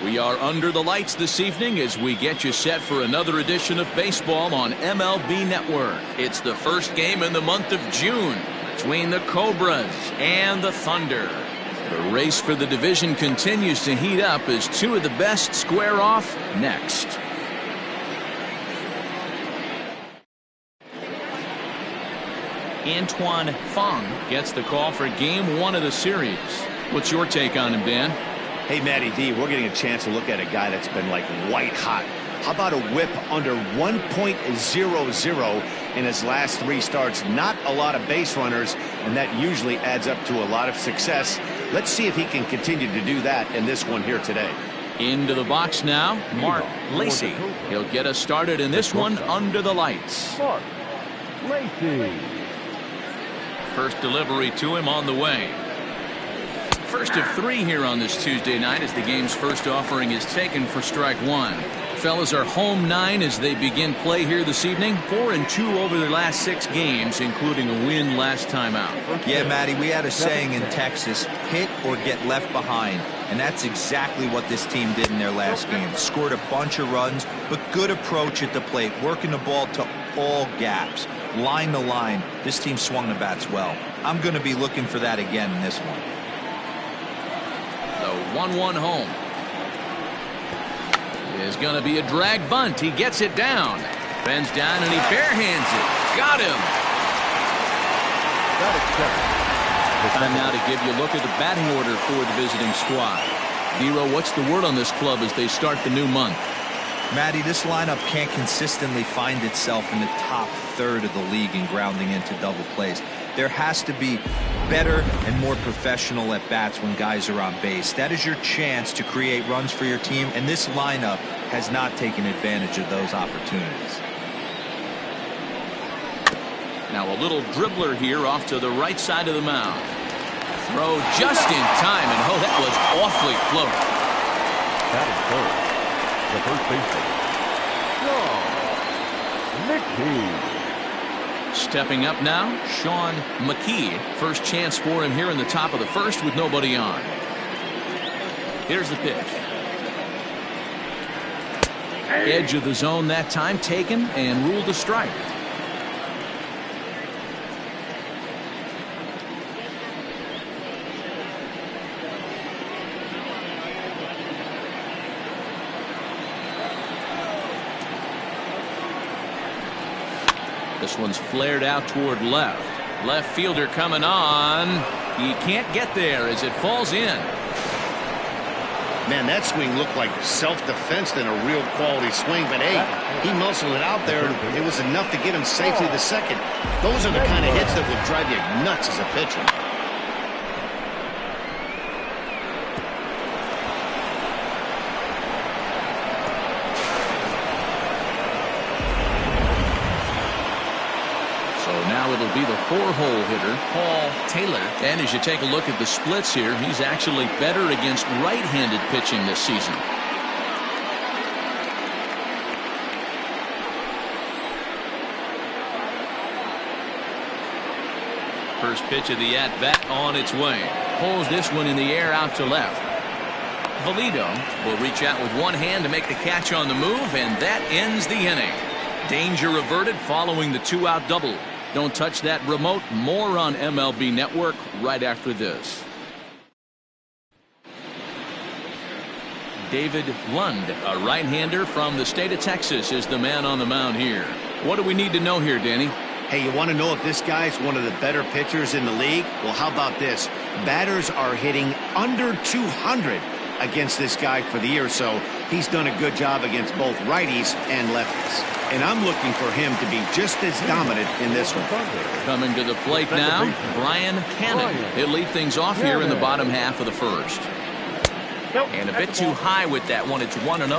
We are under the lights this evening as we get you set for another edition of baseball on MLB Network. It's the first game in the month of June between the Cobras and the Thunder. The race for the division continues to heat up as two of the best square off next. Antoine Fong gets the call for game one of the series. What's your take on him, Dan? Hey, Matty D, we're getting a chance to look at a guy that's been like white hot. How about a whip under 1.00 in his last 3 starts? Not a lot of base runners, and that usually adds up to a lot of success. Let's see if he can continue to do that in this one here today. Into the box now, Mark Lacey. He'll get us started in this one under the lights. Mark Lacey. First delivery to him on the way. First of 3 here on this Tuesday night as the game's first offering is taken for strike one. Fellas are home 9 as they begin play here this evening. 4-2 over their last 6 games, including a win last time out. Yeah, Matty, we had a saying in Texas, hit or get left behind. And that's exactly what this team did in their last game. Scored a bunch of runs, but good approach at the plate, working the ball to all gaps. Line to line, this team swung the bats well. I'm going to be looking for that again in this one. The 1-1 home is going to be a drag bunt. He gets it down, bends down, and he barehands it. Got him. Time now to give you a look at the batting order for the visiting squad. Dero, what's the word on this club as they start the new month? Matty, this lineup can't consistently find itself in the top third of the league in grounding into double plays. There has to be better and more professional at bats when guys are on base. That is your chance to create runs for your team, and this lineup has not taken advantage of those opportunities. Now a little dribbler here off to the right side of the mound. Throw just in time, and oh, that was awfully close. That is third. The first baseman, Sean McKee. Stepping up now, Sean McKee. First chance for him here in the top of the first with nobody on. Here's the pitch. Edge of the zone that time taken and ruled a strike. This one's flared out toward left. Left fielder coming on. He can't get there as it falls in. Man, that swing looked like self-defense than a real quality swing. But, hey, he muscled it out there. It was enough to get him safely to second. Those are the kind of hits that will drive you nuts as a pitcher. Now it'll be the 4-hole hitter, Paul Taylor. And as you take a look at the splits here, he's actually better against right-handed pitching this season. First pitch of the at-bat on its way. Pulls this one in the air out to left. Valido will reach out with one hand to make the catch on the move, and that ends the inning. Danger averted following the 2-out double. Don't touch that remote. More on MLB Network right after this. David Lund, a right-hander from the state of Texas, is the man on the mound here. What do we need to know here, Danny? Hey, you want to know if this guy's one of the better pitchers in the league? Well, how about this? Batters are hitting under 200 against this guy for the year, so he's done a good job against both righties and lefties. And I'm looking for him to be just as dominant in this one. Coming to the plate now, Brian Cannon. He'll lead things off here in the bottom half of the first. And a bit too high with that one. It's 1-0.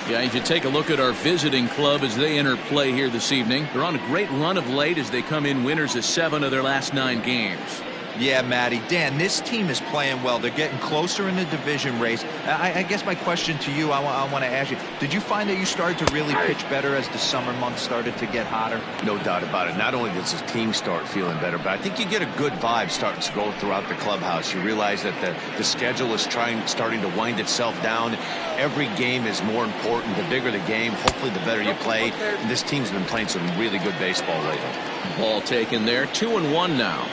Yeah, you take a look at our visiting club as they enter play here this evening. They're on a great run of late as they come in winners of 7 of their last 9 games. Yeah, Matty. Dan, this team is playing well. They're getting closer in the division race. I guess my question to you, I want to ask you, did you find that you started to really pitch better as the summer months started to get hotter? No doubt about it. Not only does the team start feeling better, but I think you get a good vibe starting to go throughout the clubhouse. You realize that the schedule is starting to wind itself down. Every game is more important. The bigger the game, hopefully the better you play. And this team's been playing some really good baseball lately. Ball taken there. 2-1 now.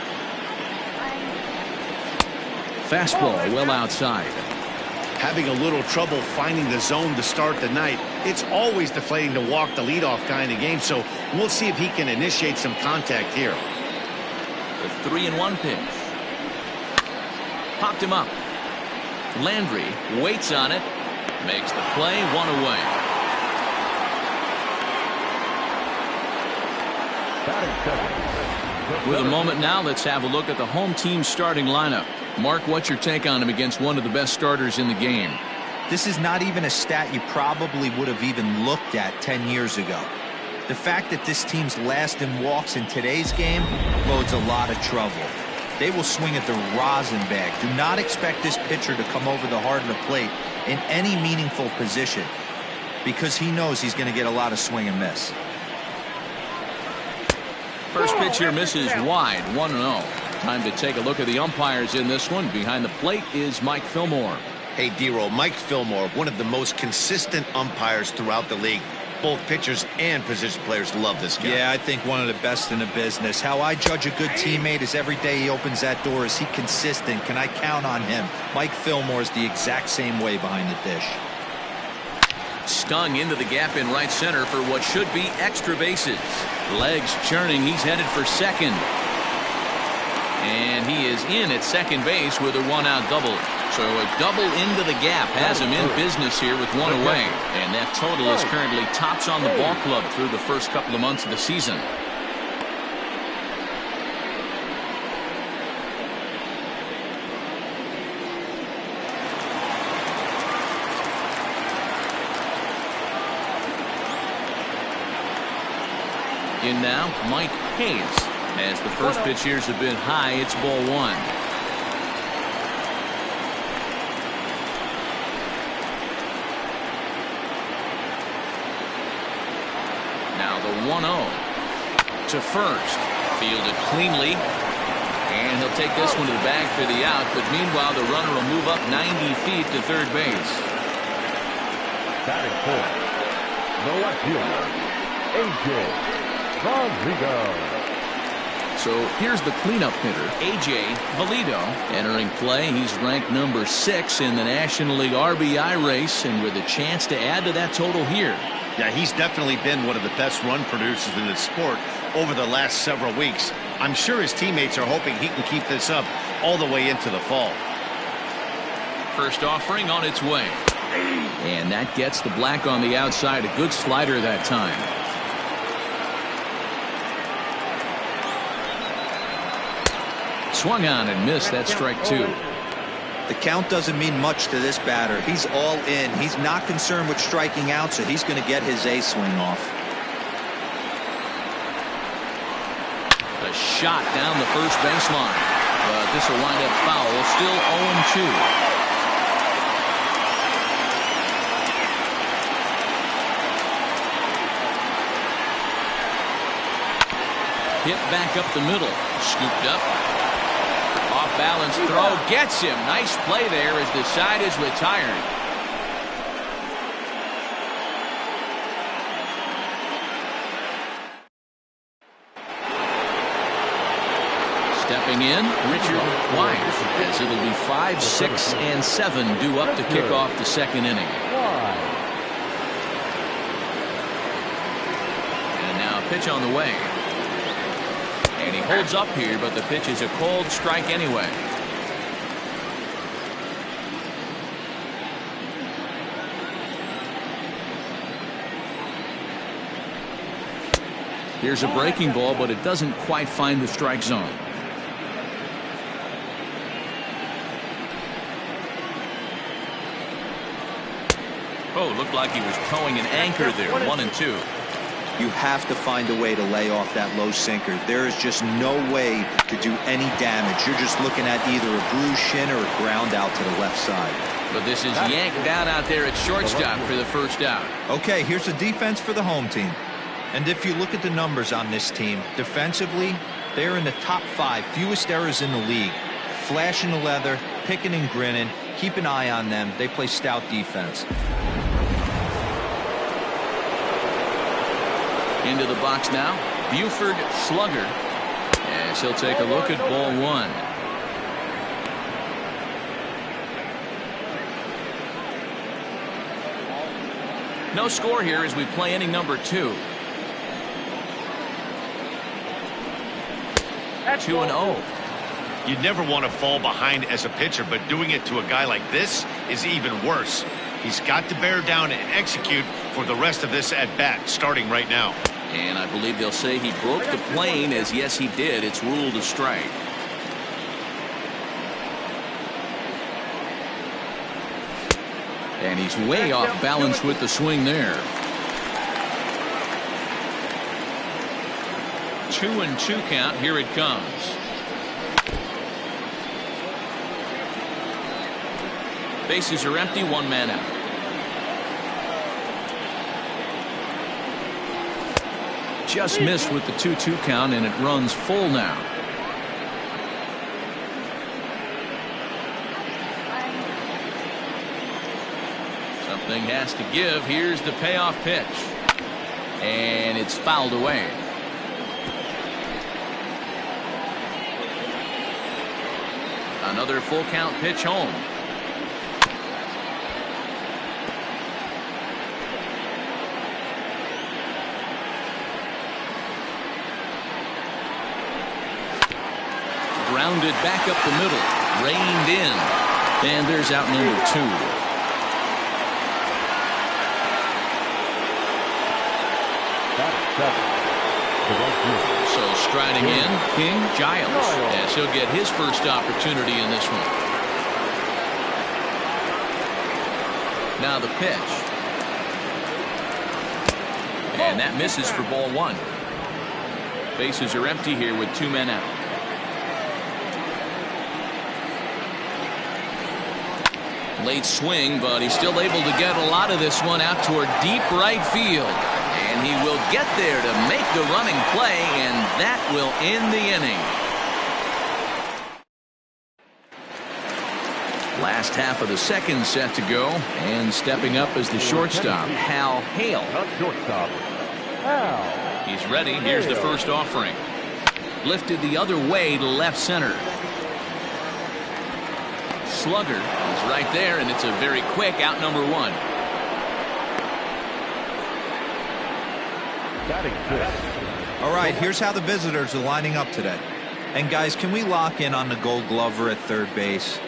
Fastball well outside. Having a little trouble finding the zone to start the night. It's always deflating to walk the leadoff guy in the game, so we'll see if he can initiate some contact here. The 3-1 pitch. Popped him up. Landry waits on it. Makes the play, 1 away. With a moment now, let's have a look at the home team starting lineup. Mark, what's your take on him against one of the best starters in the game? This is not even a stat you probably would have even looked at 10 years ago. The fact that this team's last in walks in today's game bodes a lot of trouble. They will swing at the rosin bag. Do not expect this pitcher to come over the heart of the plate in any meaningful position because he knows he's going to get a lot of swing and miss. First pitch here misses wide, 1-0. Time to take a look at the umpires in this one. Behind the plate is Mike Fillmore. Hey, D-Roll, Mike Fillmore, one of the most consistent umpires throughout the league. Both pitchers and position players love this guy. Yeah, I think one of the best in the business. How I judge a good teammate is every day he opens that door. Is he consistent? Can I count on him? Mike Fillmore is the exact same way behind the dish. Stung into the gap in right center for what should be extra bases. Legs churning. He's headed for second. And he is in at second base with a one-out double. So a double into the gap has him in business here with 1 away. And that total is currently tops on the ball club through the first couple of months of the season. In now, Mike Hayes. As the first pitch here is a bit high, it's ball 1. Now the 1-0 to first. Fielded cleanly. And he'll take this one to the bag for the out. But meanwhile, the runner will move up 90 feet to third base. Batting fourth, the left fielder, A.J. Rodriguez. So here's the cleanup hitter, A.J. Valido, entering play. He's ranked number 6 in the National League RBI race, and with a chance to add to that total here. Yeah, he's definitely been one of the best run producers in the sport over the last several weeks. I'm sure his teammates are hoping he can keep this up all the way into the fall. First offering on its way. And that gets the black on the outside. A good slider that time. Swung on and missed. That's strike 2. The count doesn't mean much to this batter. He's all in. He's not concerned with striking out, so he's going to get his A swing off. A shot down the first baseline. But this will wind up foul. Still 0-2. Hit back up the middle. Scooped up. Off balance throw. Gets him. Nice play there as the side is retired. Stepping in, Richard White, as it'll be 5, 6, and 7 due up to kick off the second inning. And now a pitch on the way. And he holds up here, but the pitch is a cold strike anyway. Here's a breaking ball, but it doesn't quite find the strike zone. Oh, looked like he was towing an anchor there. 1-2. You have to find a way to lay off that low sinker. There is just no way to do any damage. You're just looking at either a bruised shin or a ground out to the left side. But this is yanked down out there at shortstop for the first out. Okay, here's the defense for the home team. And if you look at the numbers on this team, defensively, they're in the top 5 fewest errors in the league. Flashing the leather, picking and grinning. Keep an eye on them. They play stout defense. Into the box now, Buford Slugger, as he'll take a look at ball 1. No score here as we play inning number 2. 2-0. You'd never want to fall behind as a pitcher, but doing it to a guy like this is even worse. He's got to bear down and execute for the rest of this at bat, starting right now. And I believe they'll say he broke the plane, as yes he did. It's ruled a strike. And he's way off balance with the swing there. 2-2 count. Here it comes. Bases are empty, 1 man out. Just missed with the 2-2 count, and it runs full now. Something has to give. Here's the payoff pitch. And it's fouled away. Another full count pitch home. Grounded back up the middle, reined in, and there's out number 2. So striding in, King Giles, as he'll get his first opportunity in this one. Now the pitch, and that misses for ball 1. Bases are empty here with 2 men out. Late swing, but he's still able to get a lot of this one out toward deep right field. And he will get there to make the running play, and that will end the inning. Last half of the second set to go, and stepping up as the shortstop, Hal Hale. He's ready. Here's the first offering. Lifted the other way to left center. Slugger is right there, and it's a very quick out number 1. All right, here's how the visitors are lining up today. And guys, can we lock in on the Gold Glover at third base?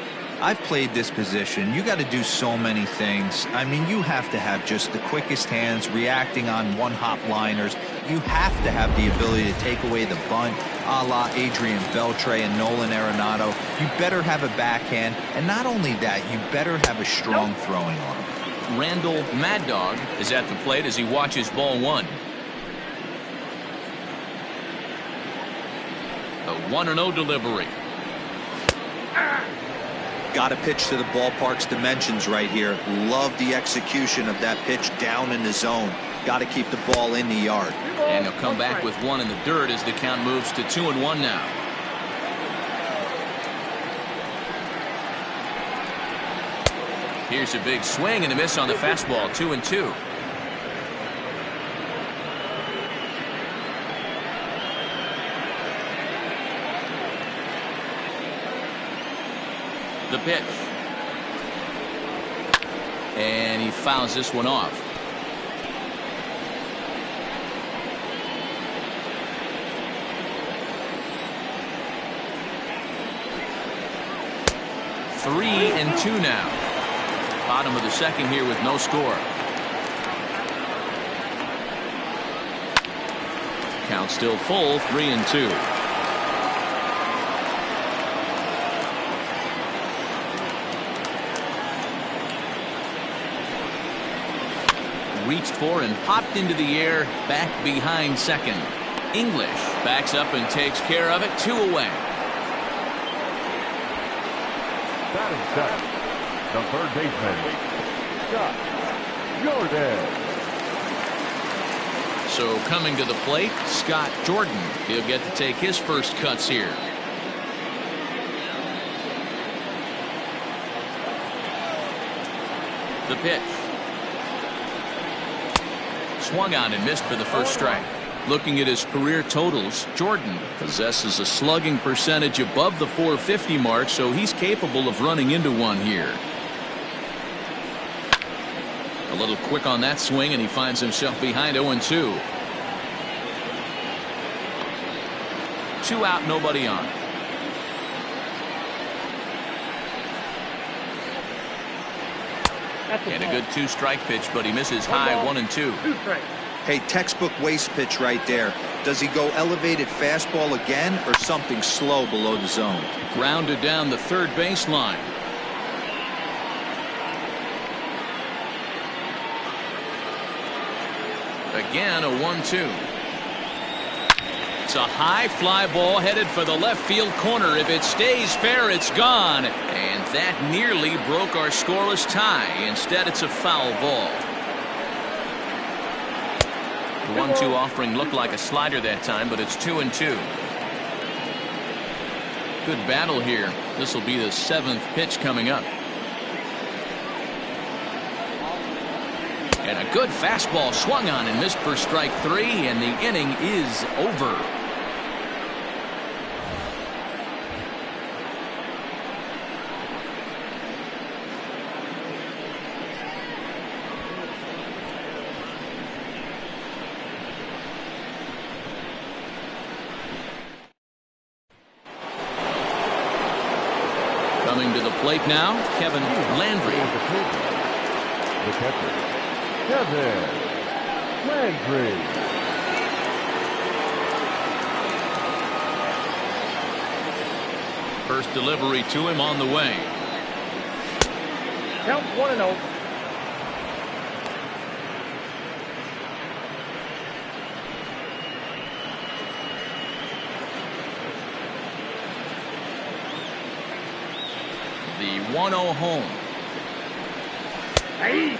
I've played this position. You got to do so many things. I mean, you have to have just the quickest hands, reacting on one-hop liners. You have to have the ability to take away the bunt, a la Adrian Beltre and Nolan Arenado. You better have a backhand, and not only that, you better have a strong throwing arm. Randall Mad Dog is at the plate as he watches ball 1. The 1-0 delivery. Got to pitch to the ballpark's dimensions right here. Love the execution of that pitch down in the zone. Got to keep the ball in the yard. And he'll come back with 1 in the dirt as the count moves to 2-1 now. Here's a big swing and a miss on the fastball. 2-2. The pitch. And he fouls this one off. Three and 2 now. Bottom of the second here with no score. Count still full, 3-2. reached for and popped into the air back behind second. English backs up and takes care of it. 2 away. Batting second, the third baseman, Scott Jordan. So coming to the plate, Scott Jordan. He'll get to take his first cuts here. The pitch. Swung on and missed for the first strike. Looking at his career totals, Jordan possesses a slugging percentage above the .450 mark, so he's capable of running into one here. A little quick on that swing, and he finds himself behind 0-2. 2 out, nobody on. And a good 2-strike pitch, but he misses high. 1-2. Hey, textbook waste pitch right there. Does he go elevated fastball again or something slow below the zone? Grounded down the third baseline. Again, a 1-2. It's a high fly ball headed for the left field corner. If it stays fair, it's gone. And that nearly broke our scoreless tie. Instead, it's a foul ball. The 1-2 offering looked like a slider that time, but it's 2-2. Good battle here. This will be the 7th pitch coming up. And a good fastball swung on and missed for strike 3, and the inning is over. Coming to the plate now, Kevin Landry. The catcher, Kevin Landry. First delivery to him on the way. Count 1-0. The 1-0 home. Hey.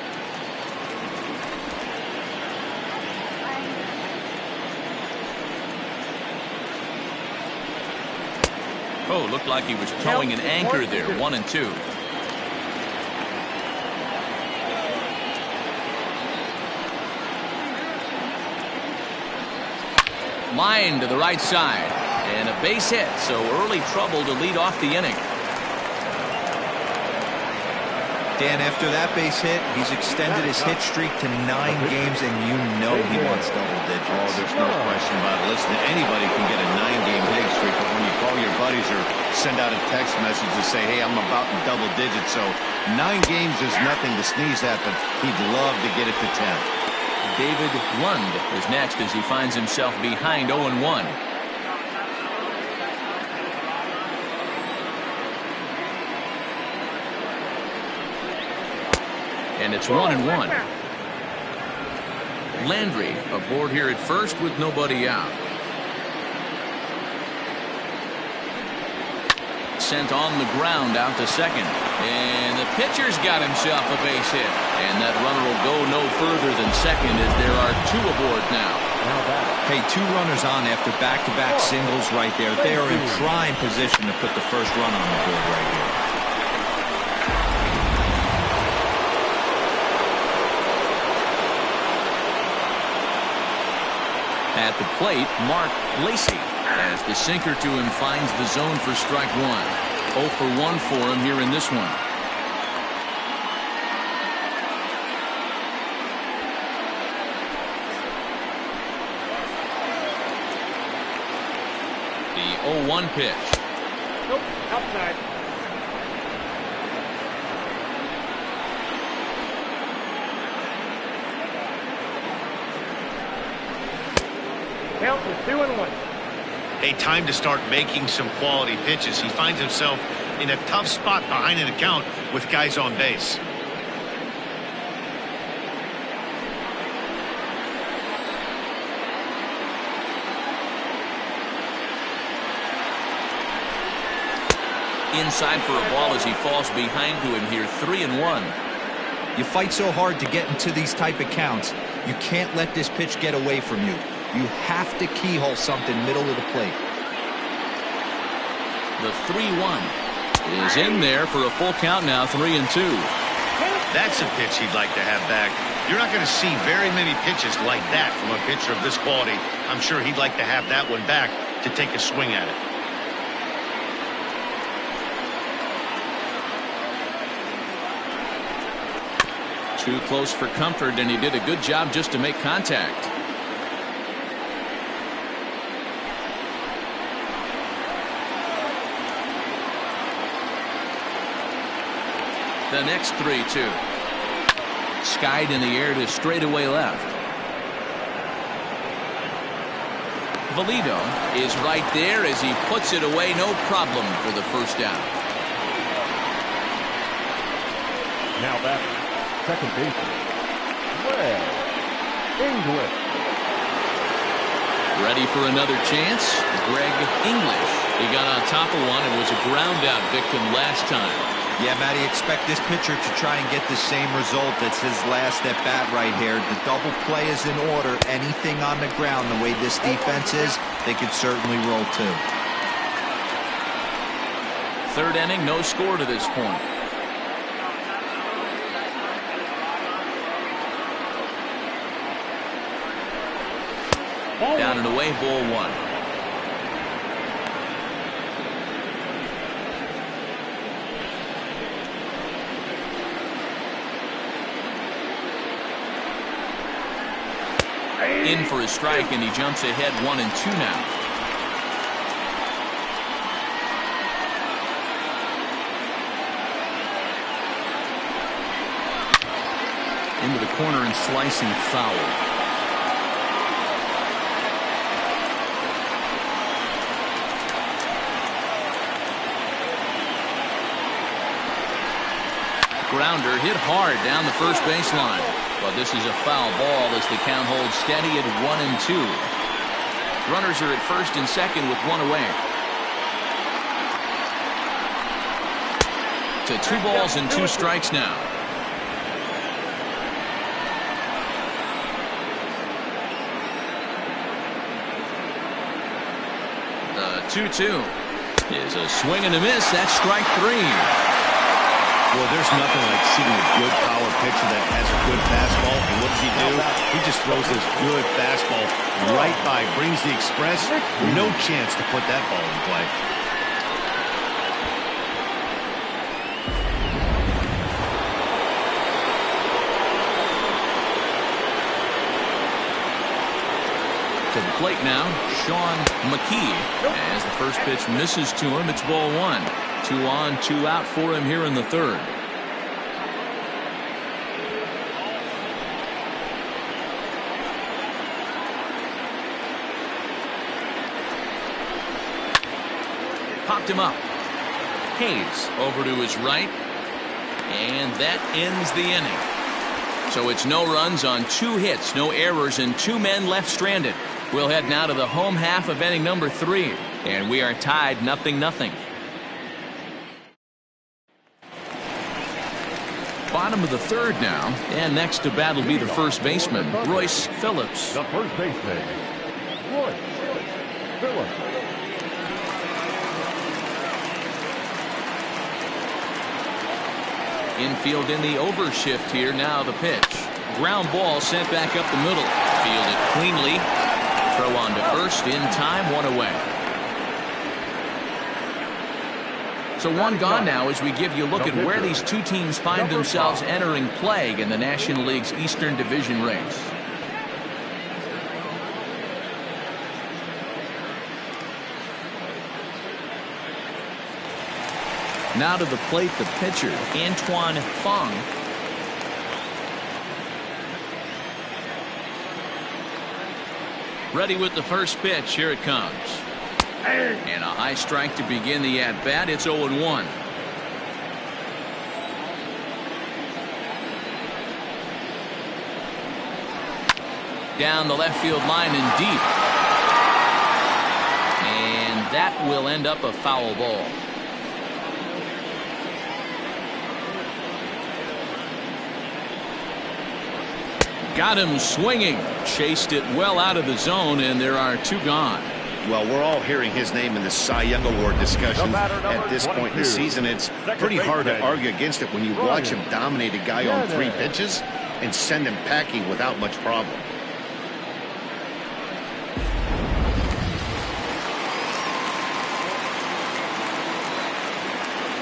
Oh, looked like he was towing an anchor there. 1-2. Line to the right side. And a base hit, so early trouble to lead off the inning. Dan, after that base hit, he's extended his hit streak to 9 games, and you know he wants double digits. Oh, there's no question about it. Listen, anybody can get a 9-game hitting streak, but when you call your buddies or send out a text message to say, hey, I'm about in double digits, so 9 games is nothing to sneeze at, but he'd love to get it to 10. David Lund is next as he finds himself behind 0-1. And it's 1-1. Landry aboard here at first with nobody out. Sent on the ground out to second. And the pitcher's got himself a base hit. And that runner will go no further than second as there are 2 aboard now. Hey, 2 runners on after back-to-back singles right there. They are in prime position to put the first run on the board right here. At the plate, Mark Lacey, as the sinker to him finds the zone for strike 1. 0 for 1 for him here in this one. The 0-1 pitch. Nope, outside. Count is 2-1. Hey, time to start making some quality pitches. He finds himself in a tough spot behind an account with guys on base. Inside for a ball as he falls behind to him here. 3-1. You fight so hard to get into these type of counts. You can't let this pitch get away from you. You have to keyhole something middle of the plate. The 3-1 is in there for a full count now. 3-2. That's a pitch he'd like to have back. You're not going to see very many pitches like that from a pitcher of this quality. I'm sure he'd like to have that one back to take a swing at it. Too close for comfort, and he did a good job just to make contact. The next 3-2. Skied in the air to straightaway left. Valido is right there as he puts it away. No problem for the first down. Now back, second baseman, Greg English. Ready for another chance. Greg English. He got on top of one and was a ground out victim last time. Yeah, Matty, expect this pitcher to try and get the same result as his last at bat right here. The double play is in order. Anything on the ground, the way this defense is, they could certainly roll too. Third inning, no score to this point. Down and away, ball one. In for a strike, and he jumps ahead 1-2 now. Into the corner and slicing foul. Grounder hit hard down the first baseline. But this is a foul ball as the count holds steady at 1-2. Runners are at first and second with one away. To 2 balls and 2 strikes now. The 2-2 is a swing and a miss. That's strike 3. Well, there's nothing like seeing a good power pitcher that has a good fastball. And what does he do? He just throws this good fastball right by, brings the express. No chance to put that ball in play. To the plate now, Sean McKee. As the first pitch misses to him, it's ball 1. 2 on, 2 out for him here in the third. Popped him up. Hayes over to his right. And that ends the inning. So it's no runs on 2 hits, no errors, and 2 men left stranded. We'll head now to the home half of inning number 3. And we are tied 0-0. Bottom of the third now, and next to bat will be the first baseman, Royce Phillips. The first baseman, Royce Phillips. Infield in the overshift here. Now the pitch. Ground ball sent back up the middle. Fielded cleanly. Throw on to first in time. 1 away. So 1 gone now as we give you a look at where these 2 teams find themselves entering play in the National League's Eastern Division race. Now to the plate, the pitcher, Antoine Fong. Ready with the first pitch. Here it comes. And a high strike to begin the at-bat. It's 0-1. Down the left field line and deep. And that will end up a foul ball. Got him swinging. Chased it well out of the zone, and there are 2 gone. Well, we're all hearing his name in the Cy Young Award discussion at this point in the season. It's pretty hard to argue against it when you watch him dominate a guy on 3 pitches and send him packing without much problem.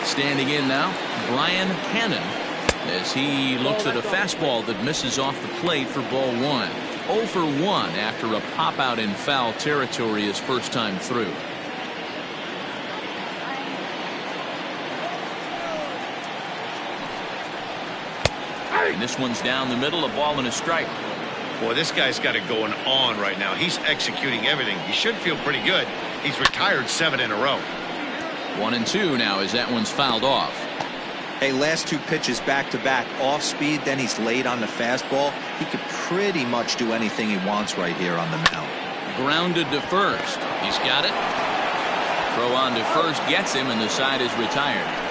Standing in now, Brian Hannon, as he looks at a fastball that misses off the plate for ball 1. 0 for 1 after a pop out in foul territory his first time through. And this one's down the middle, a ball and a strike. Boy, this guy's got it going on right now. He's executing everything. He should feel pretty good. He's retired 7 in a row. 1-2 now as that one's fouled off. Hey, last 2 pitches back-to-back off speed, then he's late on the fastball. He could pretty much do anything he wants right here on the mound. Grounded to first. He's got it. Throw on to first gets him, and the side is retired.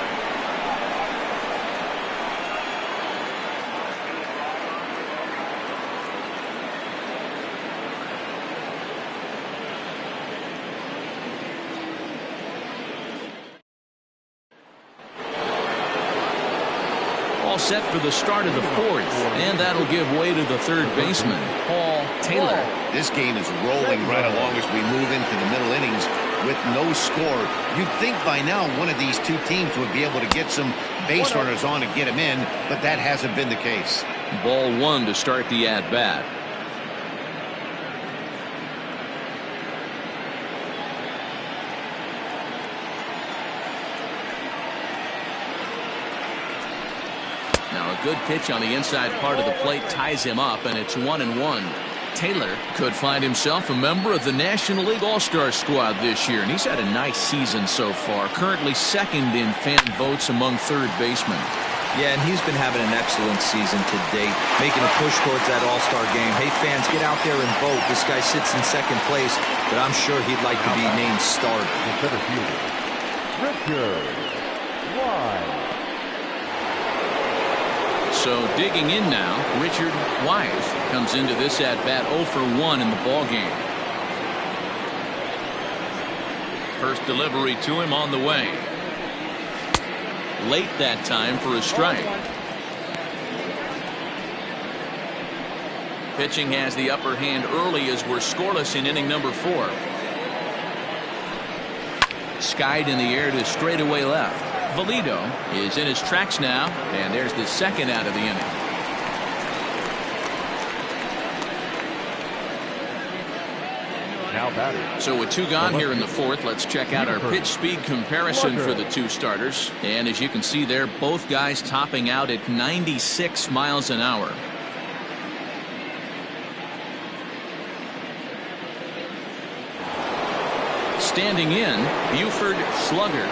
Set for the start of the 4th, and that'll give way to the 3rd baseman, Paul Taylor. This game is rolling right along as we move into the middle innings with no score. You'd think by now one of these 2 teams would be able to get some base runners on and get him in, but that hasn't been the case. Ball 1 to start the at-bat. Now a good pitch on the inside part of the plate ties him up, and it's 1-1. Taylor could find himself a member of the National League All-Star squad this year, and he's had a nice season so far. Currently 2nd in fan votes among 3rd basemen. Yeah, and he's been having an excellent season to date, making a push towards that All-Star game. Hey, fans, get out there and vote. This guy sits in 2nd place, but I'm sure he'd like to be named starter. Consider fielder Richard Wise. So digging in now, Richard Wise comes into this at-bat 0 for 1 in the ballgame. First delivery to him on the way. Late that time for a strike. Pitching has the upper hand early as we're scoreless in inning number 4. Skied in the air to straightaway left. Valido is in his tracks now, and there's the 2nd out of the inning. Now batting. So with 2 gone here in the 4th, let's check out our pitch speed comparison for the 2 starters. And as you can see there, both guys topping out at 96 miles an hour. Standing in, Buford Slugger.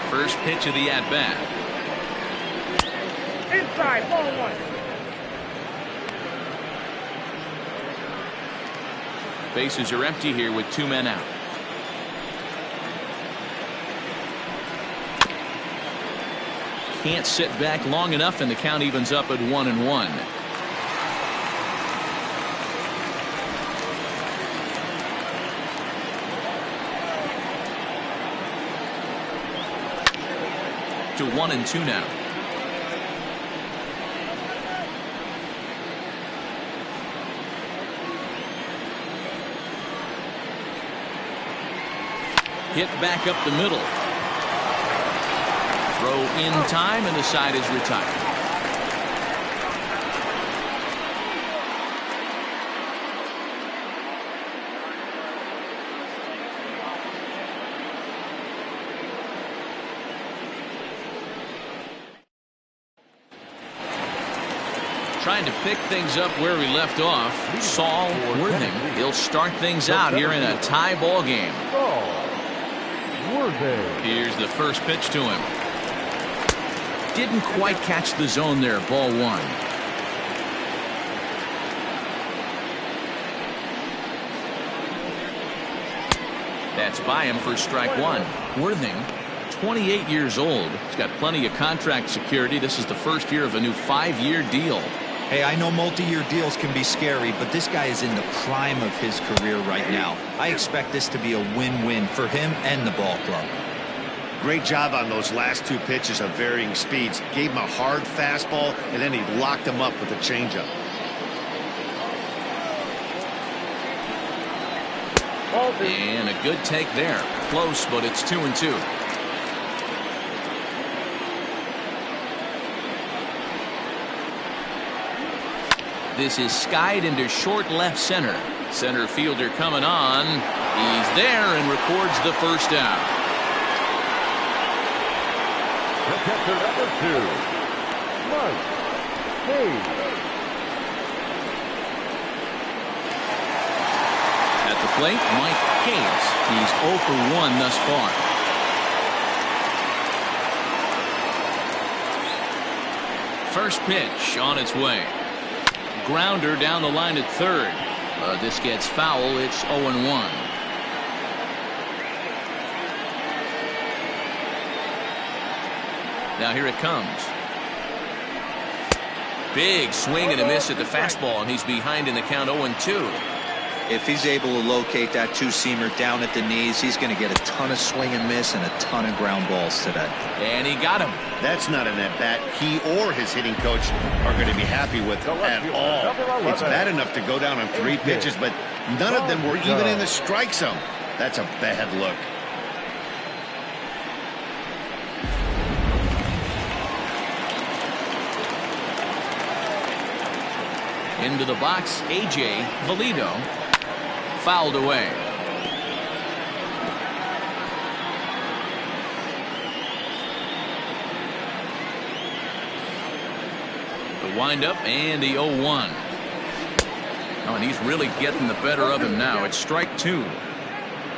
First pitch of the at-bat. Inside, ball 1. Bases are empty here with 2 men out. Can't sit back long enough, and the count evens up at 1-1. To 1-2 now. Hit back up the middle. Throw in time, and the side is retired. Trying to pick things up where we left off. Saul Worthing. He'll start things out here in a tie ball game. Here's the first pitch to him. Didn't quite catch the zone there. Ball 1. That's by him for strike 1. Worthing 28 years old. He's got plenty of contract security. This is the first year of a new 5-year deal. Hey, I know multi-year deals can be scary, but this guy is in the prime of his career right now. I expect this to be a win-win for him and the ball club. Great job on those last 2 pitches of varying speeds. Gave him a hard fastball, and then he locked him up with a changeup. And a good take there. Close, but it's 2-2. This is skied into short left center. Center fielder coming on. He's there and records the first out. The catcher number 2, Mike Hayes. At the plate, Mike Hayes. He's 0 for 1 thus far. First pitch on its way. Grounder down the line at third. This gets foul. It's 0-1. Now here it comes. Big swing and a miss at the fastball, and he's behind in the count 0-2. If he's able to locate that 2-seamer down at the knees, he's going to get a ton of swing and miss and a ton of ground balls today. And he got him. That's not an at-bat he or his hitting coach are going to be happy with at all. It's bad enough to go down on 3 pitches, but none of them were even in the strike zone. That's a bad look. Into the box, A.J. Valido. Fouled away. The windup and the 0-1. Oh, and he's really getting the better of him now. It's strike 2.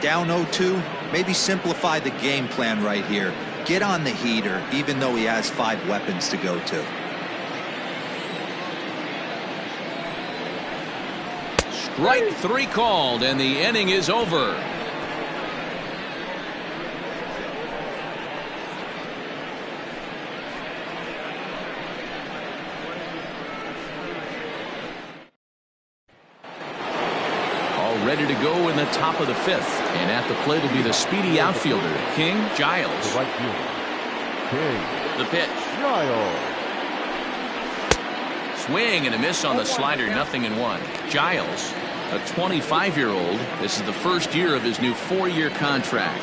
Down 0-2, maybe simplify the game plan right here. Get on the heater, even though he has 5 weapons to go to. Strike 3 called, and the inning is over. All ready to go in the top of the 5th. And at the plate will be the speedy outfielder, King Giles. The right fielder, King The pitch. Giles. Swing and a miss on the slider, 0-1. Giles, a 25-year-old. This is the first year of his new 4-year contract.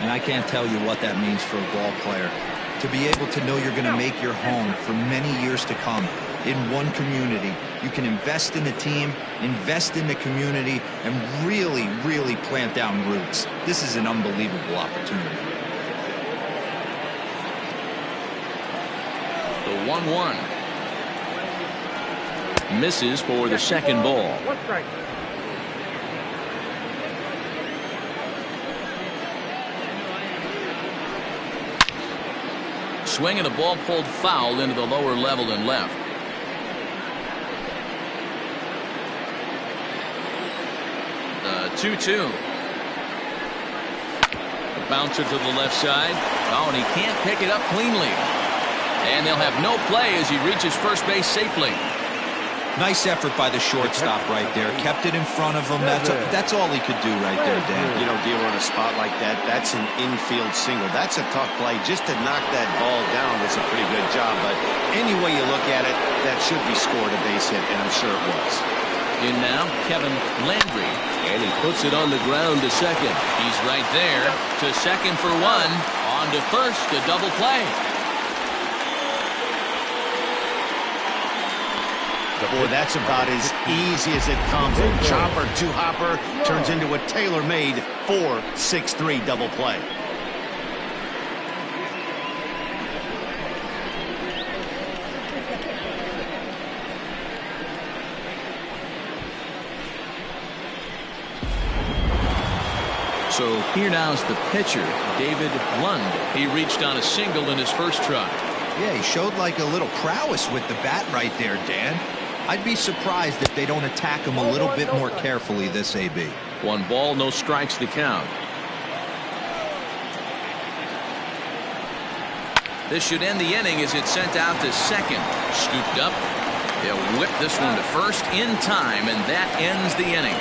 And I can't tell you what that means for a ball player. To be able to know you're going to make your home for many years to come in one community. You can invest in the team, invest in the community, and really, really plant down roots. This is an unbelievable opportunity. The 1-1. Misses for the second ball. 1 strike. Swing and a ball pulled foul into the lower level and left. The 2-2. A bouncer to the left side. Oh, and he can't pick it up cleanly. And they'll have no play as he reaches first base safely. Nice effort by the shortstop right there. Kept it in front of him. That's all he could do right there, Dan. You know, dealer on a spot like that, that's an infield single. That's a tough play. Just to knock that ball down was a pretty good job. But any way you look at it, that should be scored a base hit, and I'm sure it was. In now, Kevin Landry. And he puts it on the ground to second. He's right there to second for 1. On to first, a double play. Boy, that's about as easy as it comes. A chopper, 2-hopper turns into a tailor-made 4-6-3 double play. So here now's the pitcher, David Lund. He reached on a single in his first try. Yeah, he showed like a little prowess with the bat right there, Dan. I'd be surprised if they don't attack him a little bit more carefully this AB. 1 ball, no strikes the count. This should end the inning as it's sent out to second. Scooped up. They'll whip this one to first in time, and that ends the inning.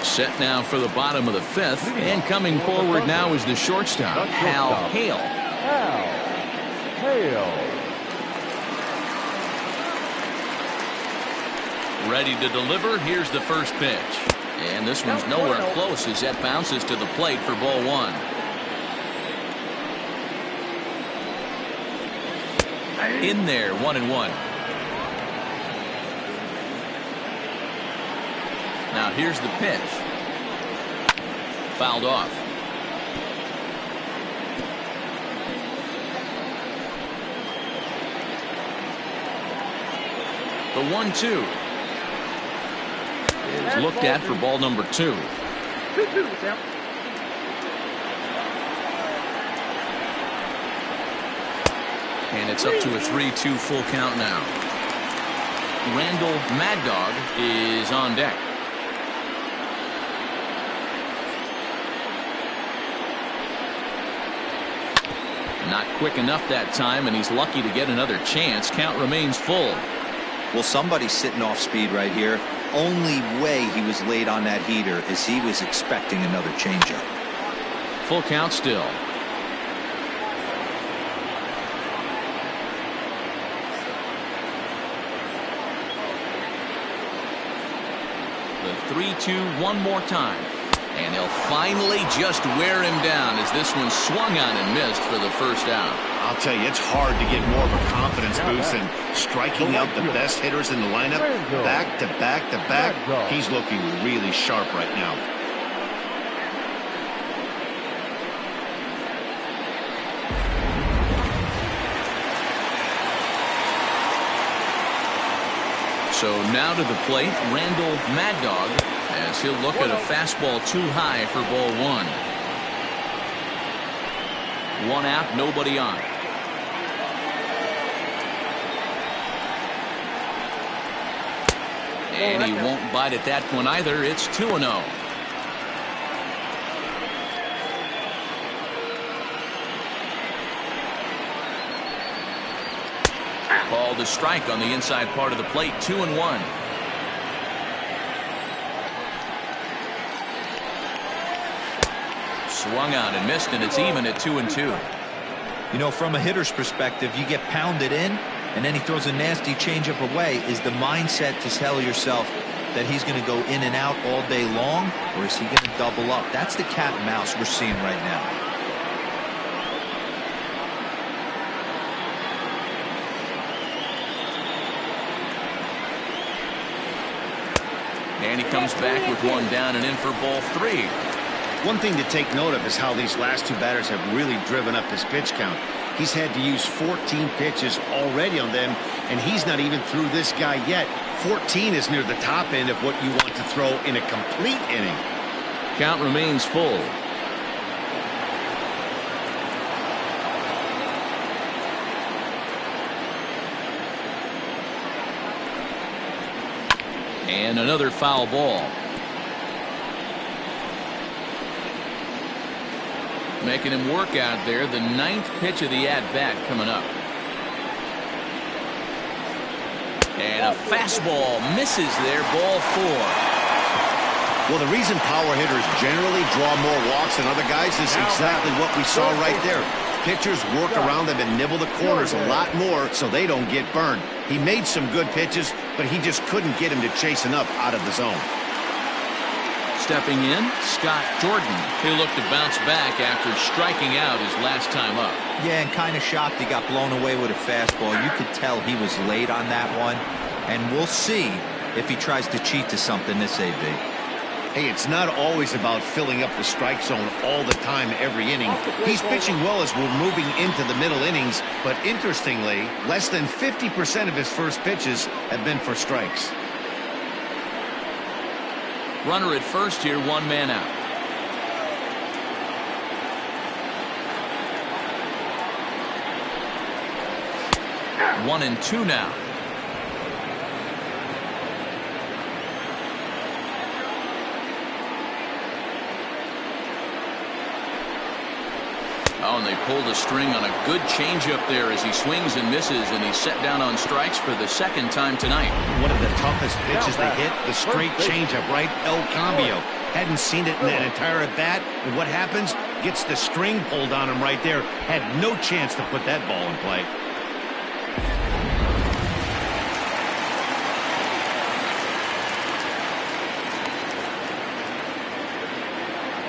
Set now for the bottom of the fifth, and coming forward now is the shortstop, Hal Hale. Ready to deliver. Here's the first pitch, and this one's nowhere close as that bounces to the plate for ball one. In there, 1-1. Now here's the pitch. Fouled off. The 1-2 is looked at for ball number 2. 2-2, Sam. And it's up to a 3-2 full count now. Randall Mad Dog is on deck. Not quick enough that time, and he's lucky to get another chance. Count remains full. Well, somebody's sitting off speed right here. Only way he was late on that heater is he was expecting another changeup. Full count still. The 3-2 one more time. And he'll finally just wear him down as this one swung on and missed for the first out. I'll tell you, it's hard to get more of a confidence boost than striking out the best hitters in the lineup. Back to back to back. He's looking really sharp right now. So now to the plate, Randall Mad Dog, as he'll look at a fastball too high for ball one. One out, nobody on. And he won't bite at that one either. It's 2-0. Called a strike on the inside part of the plate. 2-1. Swung on and missed, and it's even at 2-2. You know, from a hitter's perspective, you get pounded in, and then he throws a nasty changeup away. Is the mindset to tell yourself that he's going to go in and out all day long, or is he going to double up? That's the cat and mouse we're seeing right now. And he comes back with one down and in for ball three. One thing to take note of is how these last two batters have really driven up his pitch count. He's had to use 14 pitches already on them, and he's not even through this guy yet. 14 is near the top end of what you want to throw in a complete inning. Count remains full. And another foul ball. Making him work out there. The ninth pitch of the at-bat coming up. And a fastball misses there. Ball four. Well, the reason power hitters generally draw more walks than other guys is exactly what we saw right there. Pitchers work around them and nibble the corners a lot more so they don't get burned. He made some good pitches, but he just couldn't get him to chase enough out of the zone. Stepping in, Scott Jordan. He'll look to bounce back after striking out his last time up. Yeah, and kind of shocked he got blown away with a fastball. You could tell he was late on that one, and we'll see if he tries to cheat to something this AB. Hey, it's not always about filling up the strike zone all the time every inning. He's pitching well as we're moving into the middle innings, but interestingly, less than 50% of his first pitches have been for strikes. Runner at first here, one man out. 1-2 now. Oh, and they pulled a string on a good changeup there as he swings and misses, and he's set down on strikes for the second time tonight. One of the toughest pitches they hit, the straight changeup, right? El Cambio. Hadn't seen it in that entire at bat, and what happens? Gets the string pulled on him right there. Had no chance to put that ball in play.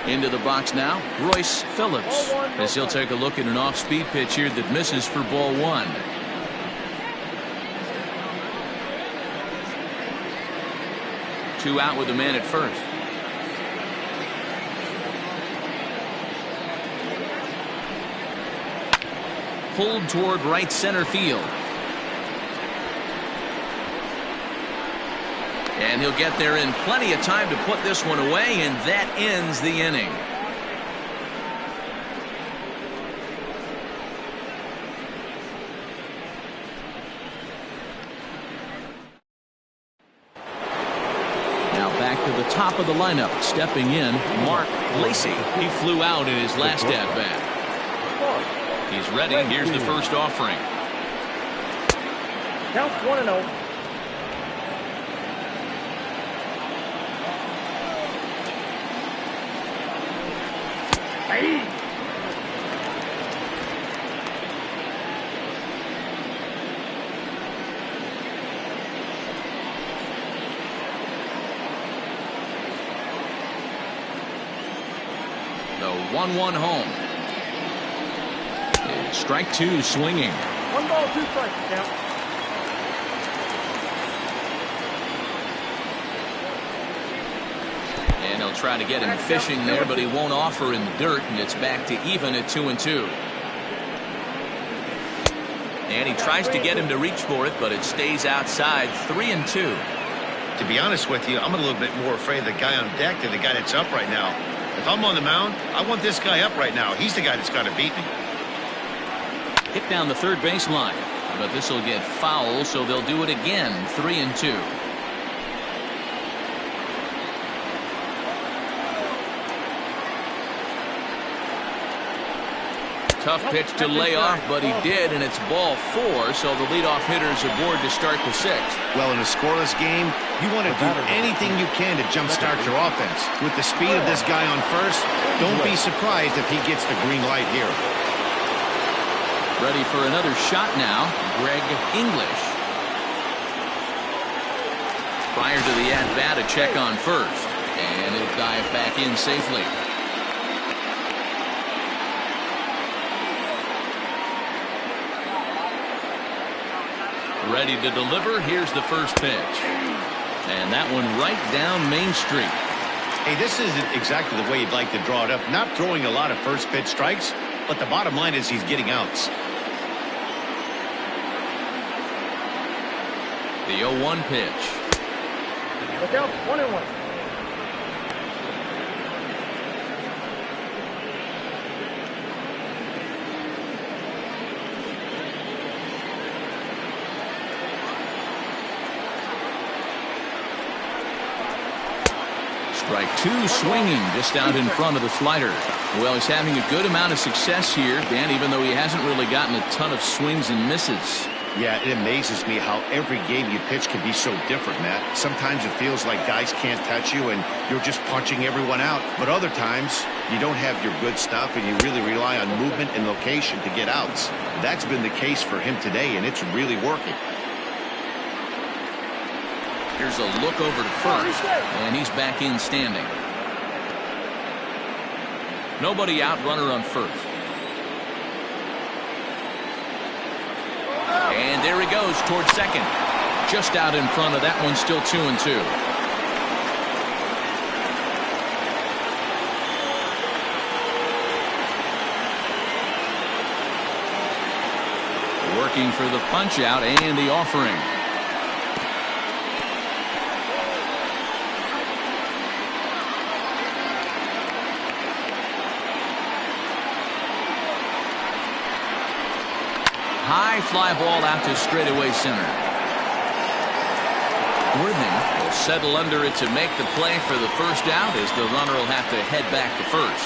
Into the box now, Royce Phillips, as he'll take a look at an off-speed pitch here that misses for ball 1. Two out with the man at first. Pulled toward right center field. And he'll get there in plenty of time to put this one away, and that ends the inning. Now back to the top of the lineup. Stepping in, Mark Lacey. He flew out in his last at-bat. He's ready. Here's the first offering. Count 1-0. The 1-1 home. And strike 2 swinging. 1 ball, 2 strikes. Count. And he'll try to get him fishing there, but he won't offer in the dirt, and it's back to even at 2-2. And he tries to get him to reach for it, but it stays outside. 3-2. To be honest with you, I'm a little bit more afraid of the guy on deck than the guy that's up right now. If I'm on the mound, I want this guy up right now. He's the guy that's got to beat me. Hit down the third baseline, but this will get foul, so they'll do it again. 3-2. Tough pitch to lay off, but he did, and it's ball 4, so the leadoff hitter's aboard to start the 6th. Well, in a scoreless game, you want to do anything you can to jumpstart your offense. With the speed of this guy on first, don't be surprised if he gets the green light here. Ready for another shot now, Greg English. Prior to the at-bat, a check on first, and he'll dive back in safely. Ready to deliver. Here's the first pitch. And that one right down Main Street. Hey, this isn't exactly the way you'd like to draw it up. Not throwing a lot of first pitch strikes, but the bottom line is he's getting outs. The 0-1 pitch. Look out, 1-1. Strike 2 swinging just out in front of the slider. Well, he's having a good amount of success here, Dan, even though he hasn't really gotten a ton of swings and misses. Yeah, it amazes me how every game you pitch can be so different, Matt. Sometimes it feels like guys can't touch you and you're just punching everyone out. But other times, you don't have your good stuff and you really rely on movement and location to get outs. That's been the case for him today, and it's really working. Here's a look over to first, and he's back in standing. Nobody out, runner on first. And there he goes towards second. Just out in front of that one, still 2-2. Working for the punch out and the offering. high fly ball out to straightaway center. Worthing will settle under it to make the play for the first out, as the runner will have to head back to first.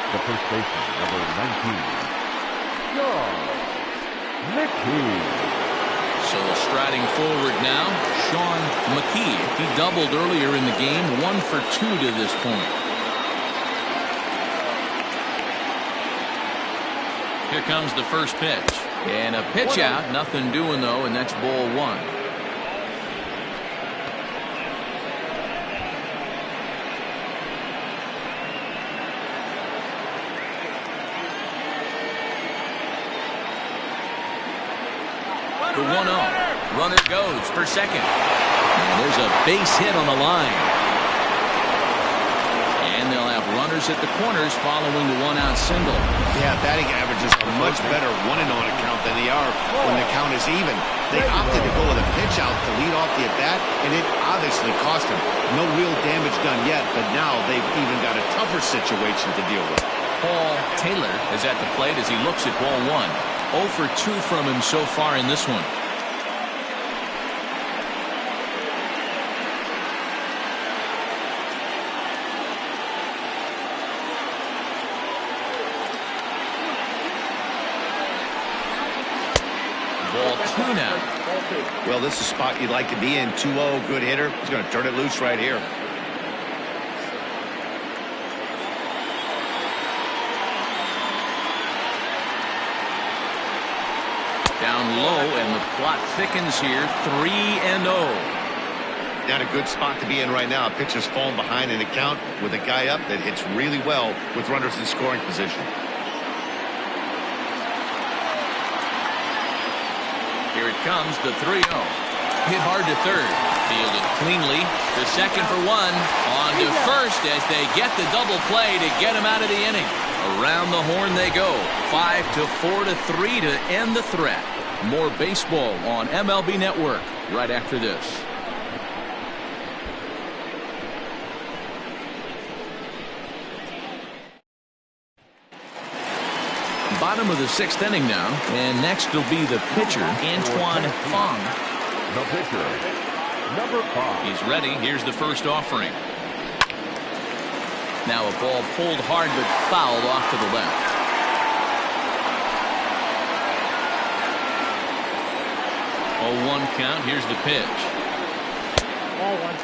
The first baseman, number 19, John McKee. So striding forward now, Sean McKee. He doubled earlier in the game, 1 for 2 to this point. Here comes the first pitch. And a pitch out, nothing doing though, and that's ball 1. The 1-0. Runner goes for second. And there's a base hit on the line. And they'll have runners at the corners following the 1-out single. Yeah, batting averages are much better running on a count than they are when the count is even. They opted to go with a pitch out to lead off the at-bat, and it obviously cost them. No real damage done yet, but now they've even got a tougher situation to deal with. Paul Taylor is at the plate as he looks at ball 1. 0 for 2 from him so far in this one. Ball 2 now. Well, this is a spot you'd like to be in. 2-0, good hitter. He's going to turn it loose right here. Down low, and the plot thickens here. 3-0. Not a good spot to be in right now. Pitcher's falling behind in the count with a guy up that hits really well with runners in scoring position. Here it comes, the 3-0. Hit hard to third. Fielded cleanly. The second for 1. On to first as they get the double play to get him out of the inning. Around the horn they go. 5-4 to 3 to end the threat. More baseball on MLB Network right after this. Bottom of the 6th inning now, and next will be the pitcher, Antoine Fong. The pitcher, number 5. He's ready. Here's the first offering. Now a ball pulled hard but fouled off to the left. 0-1 count. Here's the pitch. Ball 1.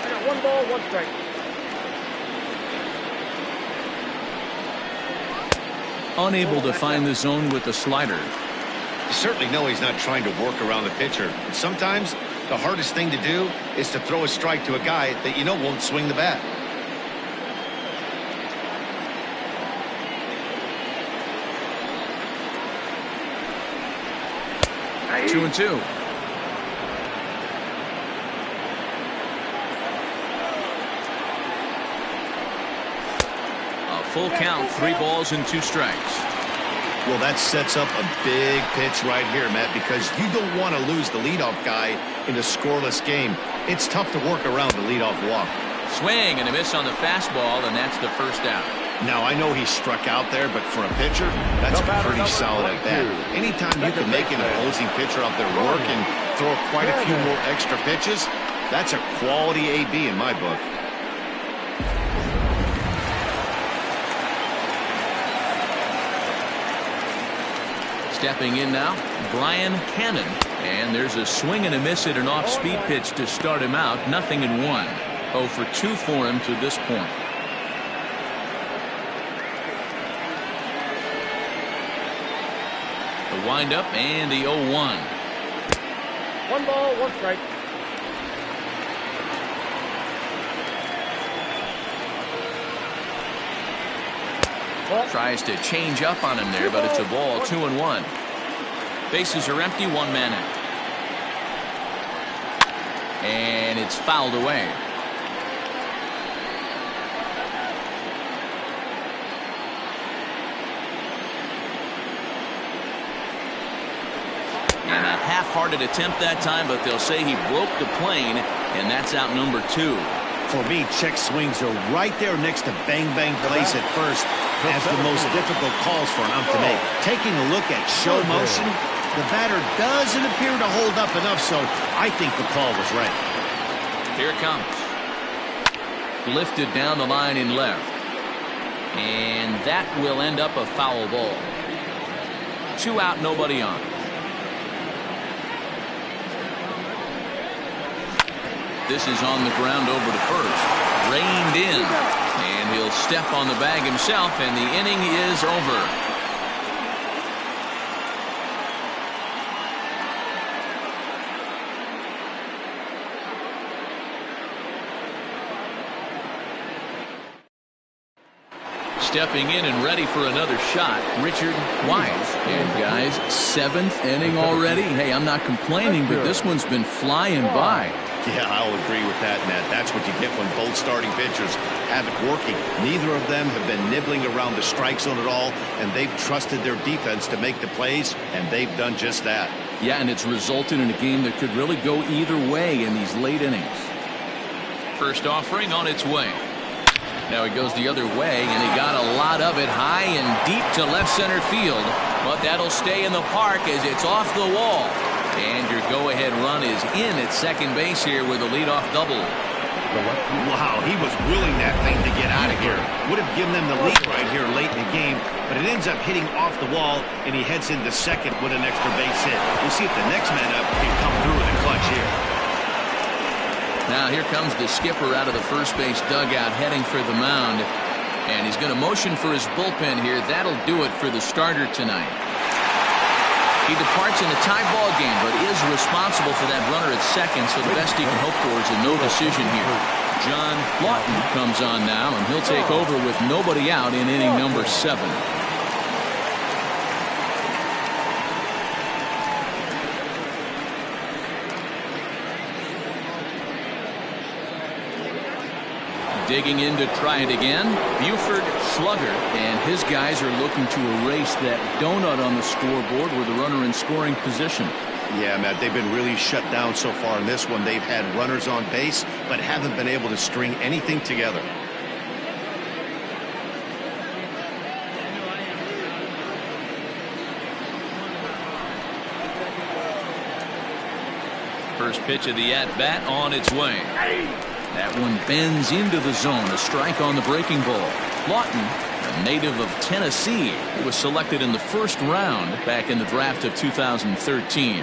I got 1 ball, 1 strike. Unable to find the zone with the slider. You certainly know he's not trying to work around the pitcher. But sometimes the hardest thing to do is to throw a strike to a guy that you know won't swing the bat. Hey. 2-2. Full count, 3 balls and 2 strikes. Well, that sets up a big pitch right here, Matt, because you don't want to lose the leadoff guy in a scoreless game. It's tough to work around the leadoff walk. Swing and a miss on the fastball, and that's the first out. Now, I know he struck out there, but for a pitcher, that's pretty solid at bat. Anytime you can make an opposing pitcher out there work and throw quite a few more extra pitches, that's a quality AB in my book. Stepping in now, Brian Cannon. And there's a swing and a miss at an off-speed pitch to start him out. 0-1. 0 for 2 for him to this point. The windup and the 0-1. 1 ball, 1 strike. Tries to change up on him there, but it's a ball. 2-1. Bases are empty, 1 man out. And it's fouled away. And a half-hearted attempt that time, but they'll say he broke the plane, and that's out number 2. For me, check swings are right there next to bang-bang plays at first. as the most difficult calls for an ump to make. Taking a look at show motion, the batter doesn't appear to hold up enough, so I think the call was right. Here it comes. Lifted down the line in left. And that will end up a foul ball. 2 out, nobody on. This is on the ground over to first. Reined in. And he'll step on the bag himself, and the inning is over. Stepping in and ready for another shot, Richard Wise. And guys, 7th inning already. Hey, I'm not complaining, but this one's been flying by. Yeah, I'll agree with that, Matt. That's what you get when both starting pitchers have it working. Neither of them have been nibbling around the strike zone at all, and they've trusted their defense to make the plays, and they've done just that. Yeah, and it's resulted in a game that could really go either way in these late innings. First offering on its way. Now he goes the other way, and he got a lot of it high and deep to left center field. But that'll stay in the park as it's off the wall. And your go-ahead run is in at second base here with a leadoff double. Wow, he was willing that thing to get out of here. Would have given them the lead right here late in the game, but it ends up hitting off the wall, and he heads into second with an extra base hit. We'll see if the next man up can come through with a clutch here. Now here comes the skipper out of the first base dugout heading for the mound. And he's going to motion for his bullpen here. That'll do it for the starter tonight. He departs in a tie ball game, but is responsible for that runner at second, so the best he can hope for is a no decision here. John Lawton comes on now, and he'll take over with nobody out in inning number 7. Digging in to try it again, Buford Slugger, and his guys are looking to erase that donut on the scoreboard with a runner in scoring position. Yeah, Matt, they've been really shut down so far in this one. They've had runners on base, but haven't been able to string anything together. First pitch of the at-bat on its way. That one bends into the zone. A strike on the breaking ball. Lawton, a native of Tennessee, who was selected in the first round back in the draft of 2013.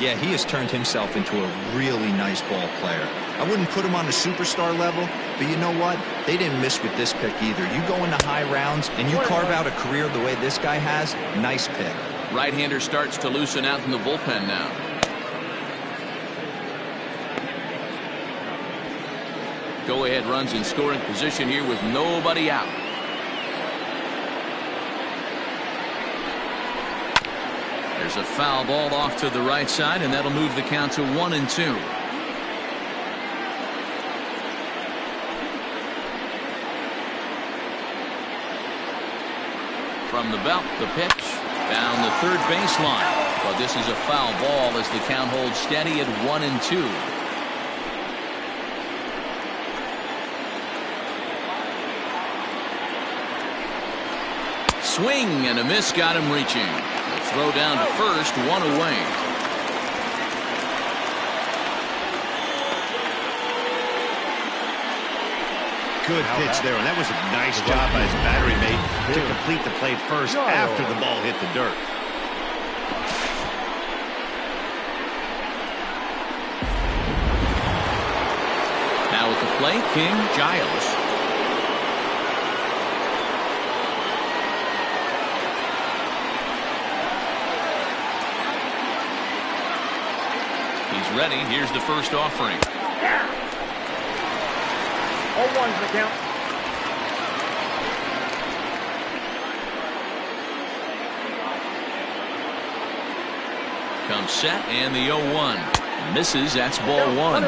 Yeah, he has turned himself into a really nice ball player. I wouldn't put him on a superstar level, but you know what? They didn't miss with this pick either. You go into high rounds and you carve out a career the way this guy has, nice pick. Right-hander starts to loosen out in the bullpen now. Go-ahead runs in scoring position here with nobody out. There's a foul ball off to the right side, and that'll move the count to 1-2. From the belt, the pitch down the third baseline. But this is a foul ball as the count holds steady at 1-2. Swing and a miss got him reaching. The throw down to first, 1 away. Good pitch there, and that was a nice job by his battery mate to complete the play first after the ball hit the dirt. Now at the plate, King Giles. He's ready. Here's the first offering. Yeah. 0-1's the count. Comes set, and the 0-1 misses. That's ball 1.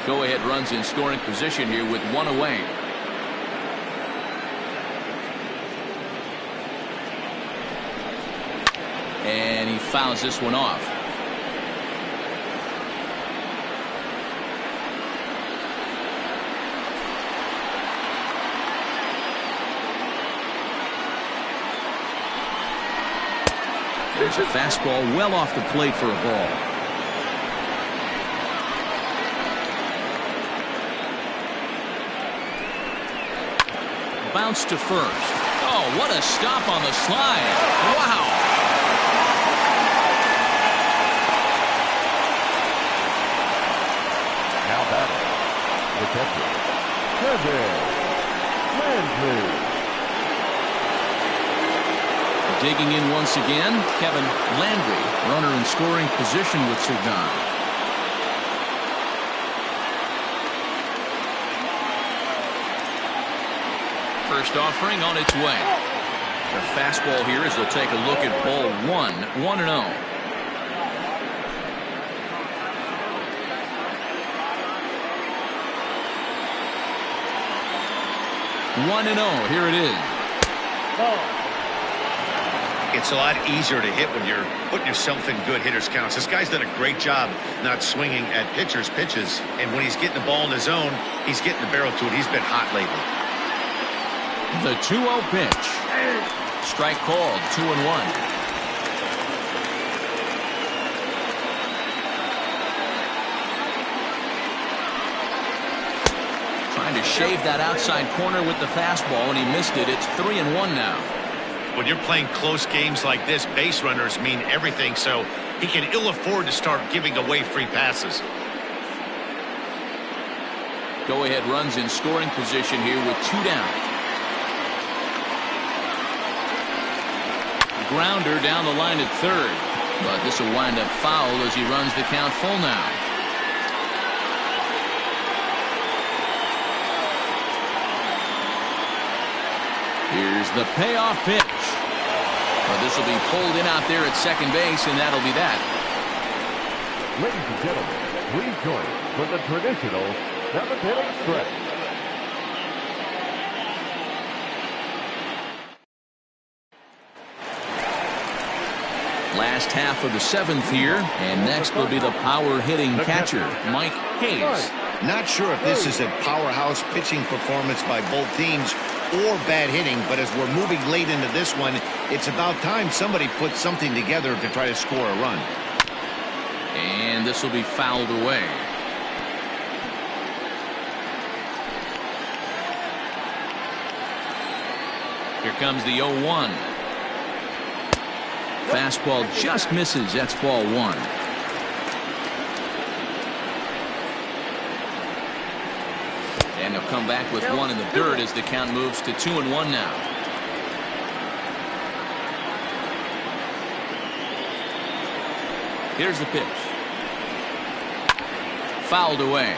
Go ahead runs in scoring position here with 1 away. And he fouls this one off. There's a fastball well off the plate for a ball. Bounce to first. Oh, what a stop on the slide. Wow. Now batting, the catcher, Kevin Landry. Digging in once again, Kevin Landry, runner in scoring position with Sagan. First offering on its way. The fastball here as they'll take a look at ball 1-0. 1-0. Here it is. It's a lot easier to hit when you're putting yourself in good hitters counts. This guy's done a great job not swinging at pitchers' pitches. And when he's getting the ball in his zone, he's getting the barrel to it. He's been hot lately. The 2-0 pitch. Strike called, 2-1. Trying to shave that outside corner with the fastball, and he missed it. It's 3-1 now. When you're playing close games like this, base runners mean everything, so he can ill afford to start giving away free passes. Go-ahead runs in scoring position here with 2 down. Grounder down the line at third, but this will wind up foul as he runs the count full now. Here's the payoff pitch. But this will be pulled in out there at second base, and that'll be that. Ladies and gentlemen, please join us for the traditional 7th-inning stretch. Last half of the 7th here, and next will be the power-hitting catcher, Mike Hayes. Not sure if this is a powerhouse pitching performance by both teams or bad hitting, but as we're moving late into this one, it's about time somebody puts something together to try to score a run. And this will be fouled away. Here comes the 0-1. Fastball just misses. That's ball 1. And they'll come back with 1 in the dirt as the count moves to 2-1 now. Here's the pitch. Fouled away.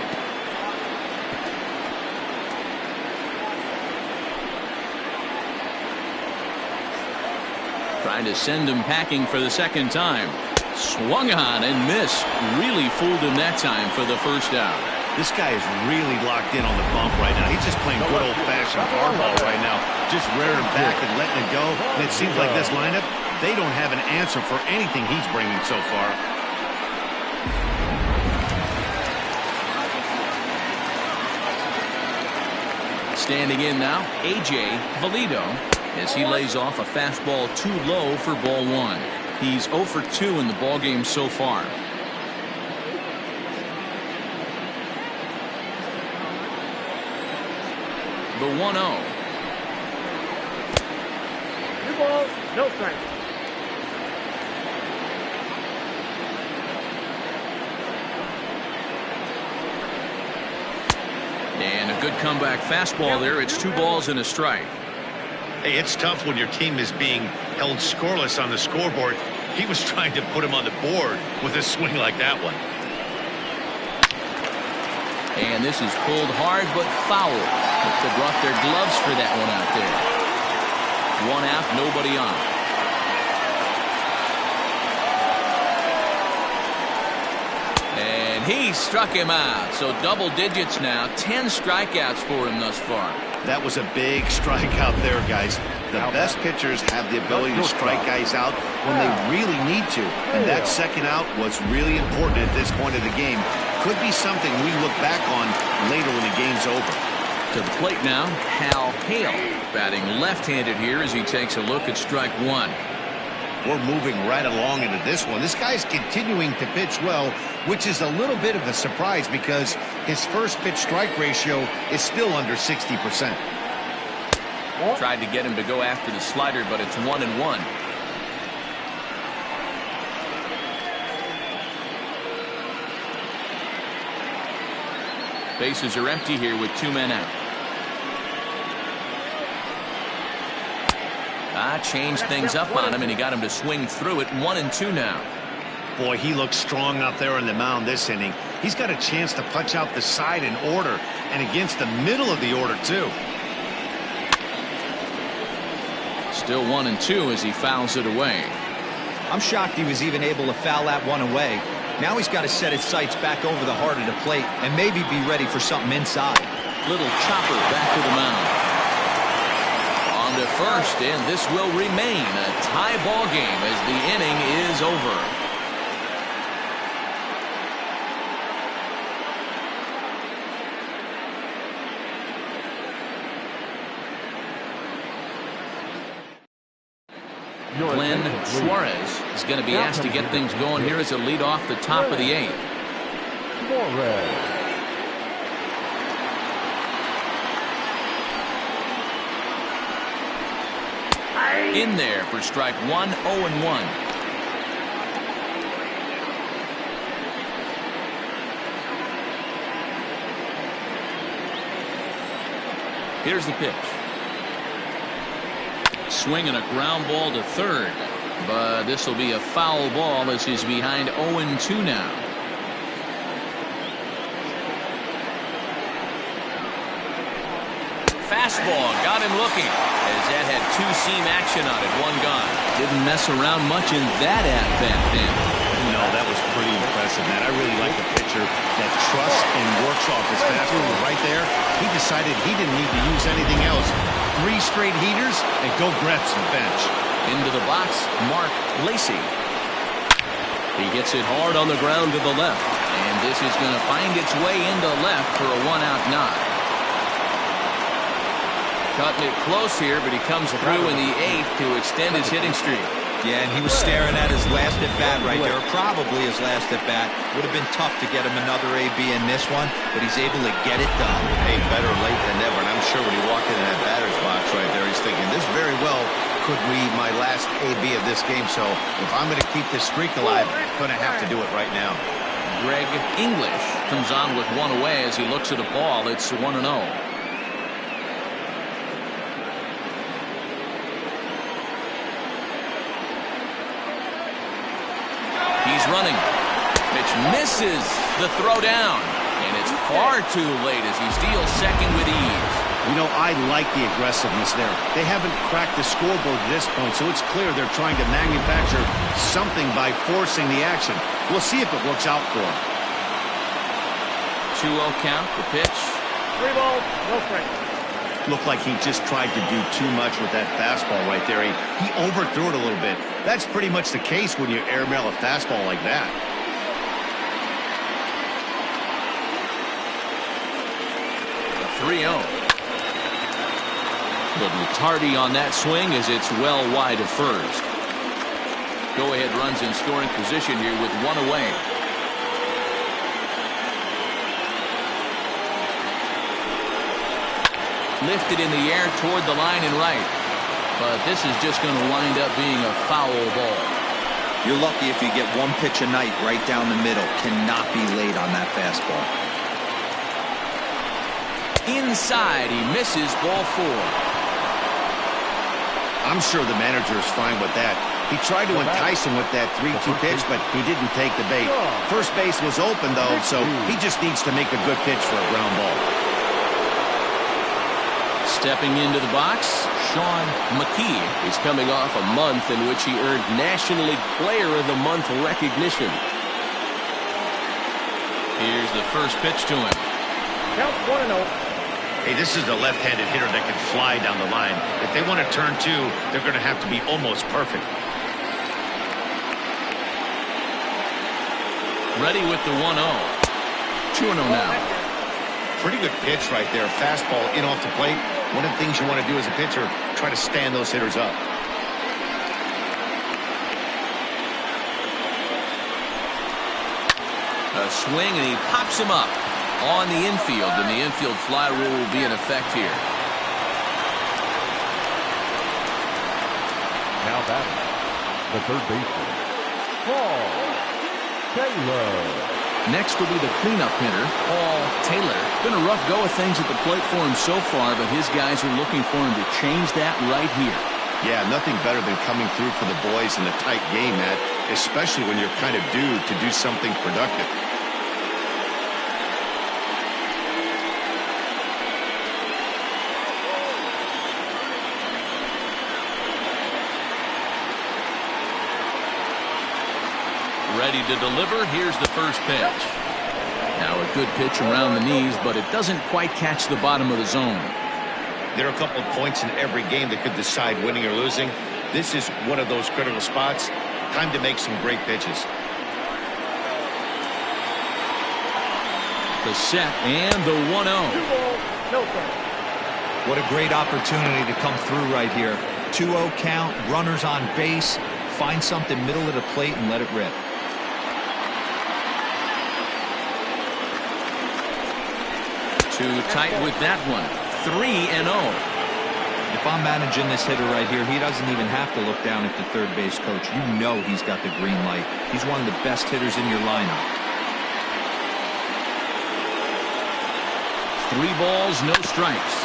Trying to send him packing for the second time. Swung on and missed. Really fooled him that time for the first out. This guy is really locked in on the bump right now. He's just playing good old-fashioned hardball right now. Just rearing back and letting it go. And it seems like this lineup, they don't have an answer for anything he's bringing so far. Standing in now, A.J. Valido, as he lays off a fastball too low for ball 1. He's 0 for 2 in the ballgame so far. The 1-0. 2 balls, no strikes. And a good comeback fastball there. It's 2 balls and a strike. Hey, it's tough when your team is being held scoreless on the scoreboard. He was trying to put him on the board with a swing like that one. And this is pulled hard but foul. They brought their gloves for that one out there. 1 out, nobody on. And he struck him out. So double digits now. 10 strikeouts for him thus far. That was a big strikeout there, guys. The best pitchers have the ability to strike guys out when they really need to. And that second out was really important at this point of the game. Could be something we look back on later when the game's over. To the plate now, Hal Hale batting left-handed here as he takes a look at strike 1. we're moving right along into this one. This guy's continuing to pitch well, which is a little bit of a surprise because his first pitch strike ratio is still under 60%. Tried to get him to go after the slider, but it's 1-1. Bases are empty here with 2 men out. Changed things up on him, and he got him to swing through it. 1-2 now. Boy, he looks strong out there on the mound this inning. He's got a chance to punch out the side in order, and against the middle of the order, too. Still 1-2 as he fouls it away. I'm shocked he was even able to foul that one away. Now he's got to set his sights back over the heart of the plate and maybe be ready for something inside. Little chopper back to the mound. On to first, and this will remain a tie ball game as the inning is over. Glenn Suarez is going to be asked to get things going here as a lead off the top of the 8th. In there for strike 1, 0-1. Here's the pitch. Swinging a ground ball to third, but this will be a foul ball as he's behind 0-2 now. Fastball got him looking as that had 2-seam action on it. One gone. Didn't mess around much in that at bat then. No, that was pretty impressive, man. I really like the pitcher that trusts and works off his fastball. Right there, he decided he didn't need to use anything else. 3 straight heaters and go grab some bench. Into the box, Mark Lacy. He hits it hard on the ground to the left, and this is going to find its way into left for a 1-out knock. Cutting it close here, but he comes through in the 8th to extend his hitting streak. Yeah, and he was staring at his last at-bat right there, probably his last at-bat. Would have been tough to get him another AB in this one, but he's able to get it done. Hey, better late than never, and I'm sure when he walked into that batter's box right there, he's thinking, this very well could be my last AB of this game, so if I'm going to keep this streak alive, I'm going to have to do it right now. Greg English comes on with one away as he looks at a ball. It's 1-0. He's running. Pitch misses the throw down, and it's far too late as he steals second with ease. You know, I like the aggressiveness there. They haven't cracked the scoreboard at this point, so it's clear they're trying to manufacture something by forcing the action. We'll see if it works out for them. 2-0 count, the pitch. 3 balls, no strikes. Looked like he just tried to do too much with that fastball right there. He overthrew it a little bit. That's pretty much the case when you airmail a fastball like that. A 3-0. Little tardy on that swing as it's well wide of first. Go-ahead runs in scoring position here with one away. Lifted in the air toward the line and right. But this is just going to wind up being a foul ball. You're lucky if you get one pitch a night right down the middle. Cannot be late on that fastball. Inside, he misses ball 4. I'm sure the manager is fine with that. He tried to entice him with that 3-2 pitch, but he didn't take the bait. First base was open, though, so he just needs to make a good pitch for a ground ball. Stepping into the box, Sean McKee is coming off a month in which he earned National League Player of the Month recognition. Here's the first pitch to him. Count 1-0. Hey, this is a left-handed hitter that can fly down the line. If they want to turn 2, they're going to have to be almost perfect. Ready with the 1-0. 2-0 now. Pretty good pitch right there. Fastball in off the plate. One of the things you want to do as a pitcher, try to stand those hitters up. a swing, and he pops him up on the infield, and the infield fly rule will be in effect here. Now batting, the third baseman, Paul Taylor. Next will be the cleanup hitter, Paul Taylor. It's been a rough go of things at the plate for him so far, but his guys are looking for him to change that right here. Yeah, nothing better than coming through for the boys in a tight game, Matt, especially when you're kind of due to do something productive. Ready to deliver. Here's the first pitch. Now a good pitch around the knees, but it doesn't quite catch the bottom of the zone. There are a couple of points in every game that could decide winning or losing. This is one of those critical spots. Time to make some great pitches. The set and the 1-0. 2 balls, no strikes. What a great opportunity to come through right here. 2-0 count, runners on base. Find something middle of the plate and let it rip. Too tight with that one. 3-0. If I'm managing this hitter right here, he doesn't even have to look down at the third base coach. You know he's got the green light. He's one of the best hitters in your lineup. 3 balls, no strikes.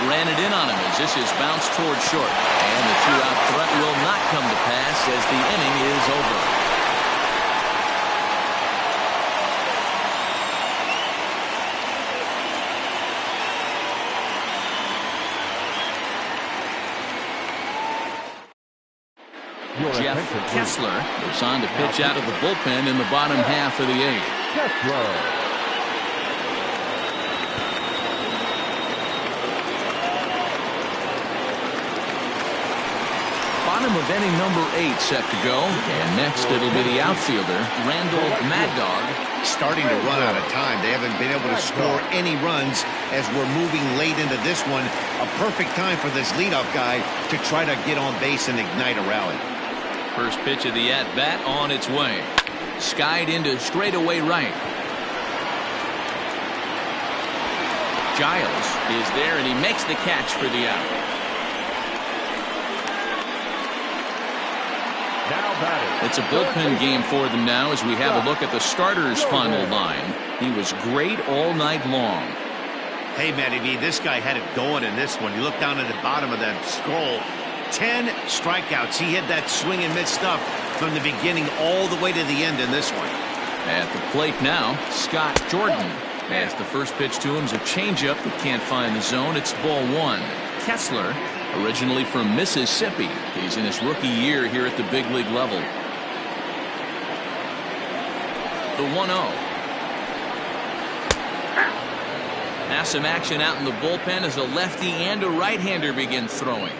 Ran it in on him as this is bounced toward short. And the 2-out threat will not come to pass as the inning is over. Jeff Kessler is on to pitch out of the bullpen in the bottom half of the 8th. Kessler. Bottom of inning number 8 set to go. And next it'll be the outfielder, Randall Mad Dog. Starting to run out of time. They haven't been able to score any runs as we're moving late into this one. A perfect time for this leadoff guy to try to get on base and ignite a rally. First pitch of the at-bat on its way. Skied into straightaway right. Giles is there, and he makes the catch for the out. Now batting. It's a bullpen game for them now as we have a look at the starter's final line. He was great all night long. Hey, Matty V, this guy had it going in this one. You look down at the bottom of that scroll. 10 strikeouts. He had that swing and miss stuff from the beginning all the way to the end in this one. At the plate now, Scott Jordan. As the first pitch to him is a changeup that can't find the zone. It's ball 1. Kessler, originally from Mississippi. He's in his rookie year here at the big league level. The 1-0. Now some action out in the bullpen as a lefty and a right-hander begin throwing.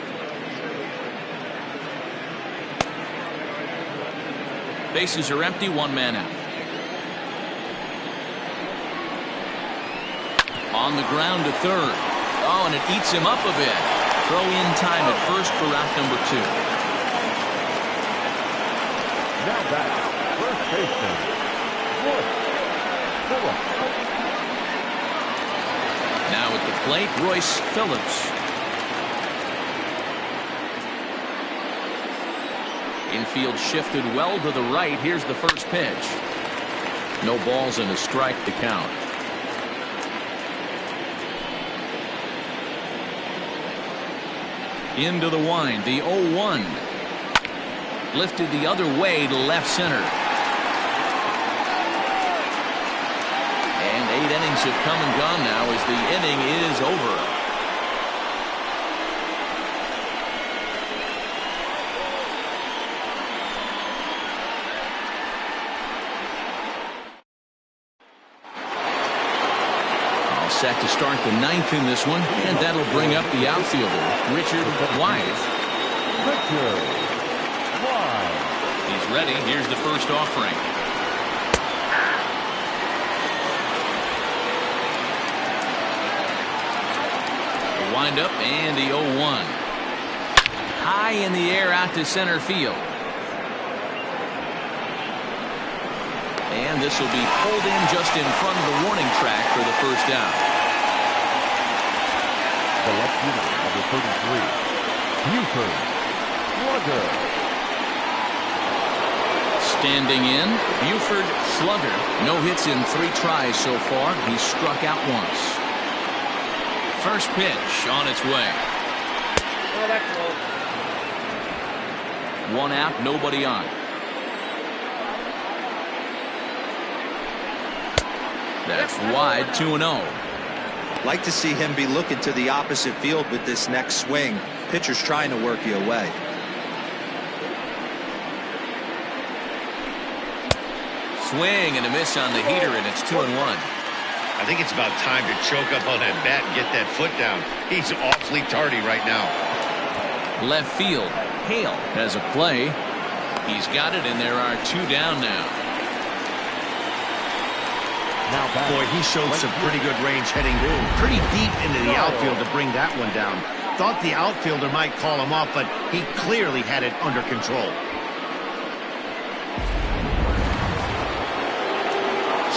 Bases are empty, 1 man out. On the ground to third. Oh, and it eats him up a bit. Throw in time at first for out number 2. Now back, first baseman, Phillips. Now at the plate, Royce Phillips. Infield shifted well to the right. Here's the first pitch. No balls and a strike to count. Into the wind, the 0-1. Lifted the other way to left center. And 8 innings have come and gone now as the inning is over. Set to start the 9th in this one, and that'll bring up the outfielder, Richard Wise. He's ready. Here's the first offering. The windup and the 0-1. High in the air out to center field. And this will be pulled in just in front of the warning track for the first down. The left unit, number 33, Buford Slugger. Standing in, Buford Slugger. No hits in 3 tries so far. He's struck out once. First pitch on its way. Oh, that's low. 1 out, nobody on. That's wide, 2-0. Like to see him be looking to the opposite field with this next swing. Pitcher's trying to work you away. Swing and a miss on the heater, and it's 2-1. I think it's about time to choke up on that bat and get that foot down. He's awfully tardy right now. Left field, Hale has a play. He's got it, and there are 2 down now. Boy, he showed some pretty good range heading pretty deep into the outfield to bring that one down. Thought the outfielder might call him off, but he clearly had it under control.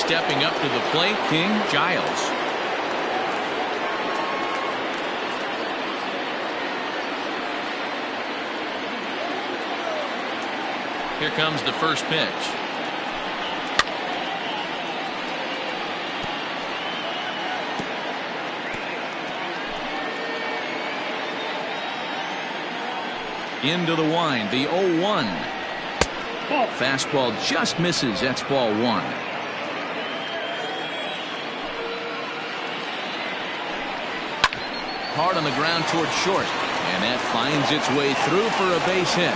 Stepping up to the plate, King Giles. Here comes the first pitch. Into the wind, the 0-1. Fastball just misses. That's ball 1. Hard on the ground towards short, and that finds its way through for a base hit.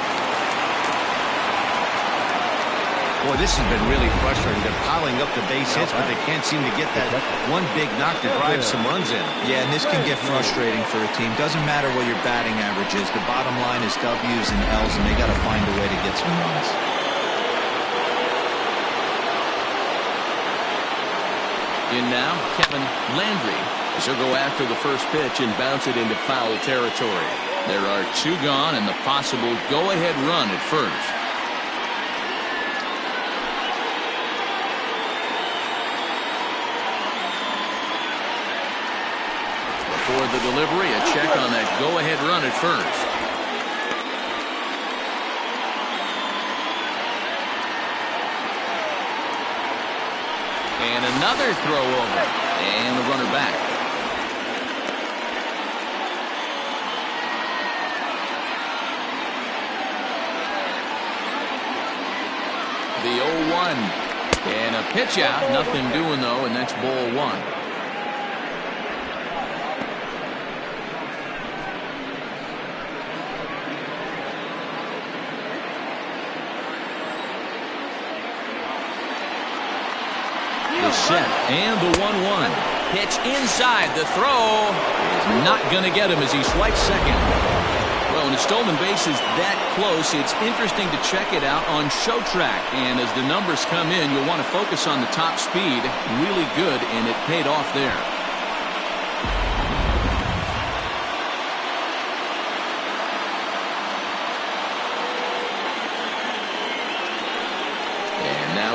Boy, this has been really frustrating. They're piling up the base hits, but they can't seem to get that one big knock to drive some runs in. Yeah, and this can get frustrating for a team. Doesn't matter what your batting average is. The bottom line is W's and L's, and they got to find a way to get some runs. In now, Kevin Landry. He'll go after the first pitch and bounce it into foul territory. There are 2 gone and the possible go-ahead run at first. Before the delivery, a check on that go-ahead run at first. And another throw over. And the runner back. The 0-1. And a pitch out. Nothing doing, though, and that's ball 1. The set and the 1-1. Pitch inside. The throw is not going to get him as he swipes second. Well, when a stolen base is that close, it's interesting to check it out on show track. And as the numbers come in, you'll want to focus on the top speed. Really good, and it paid off there.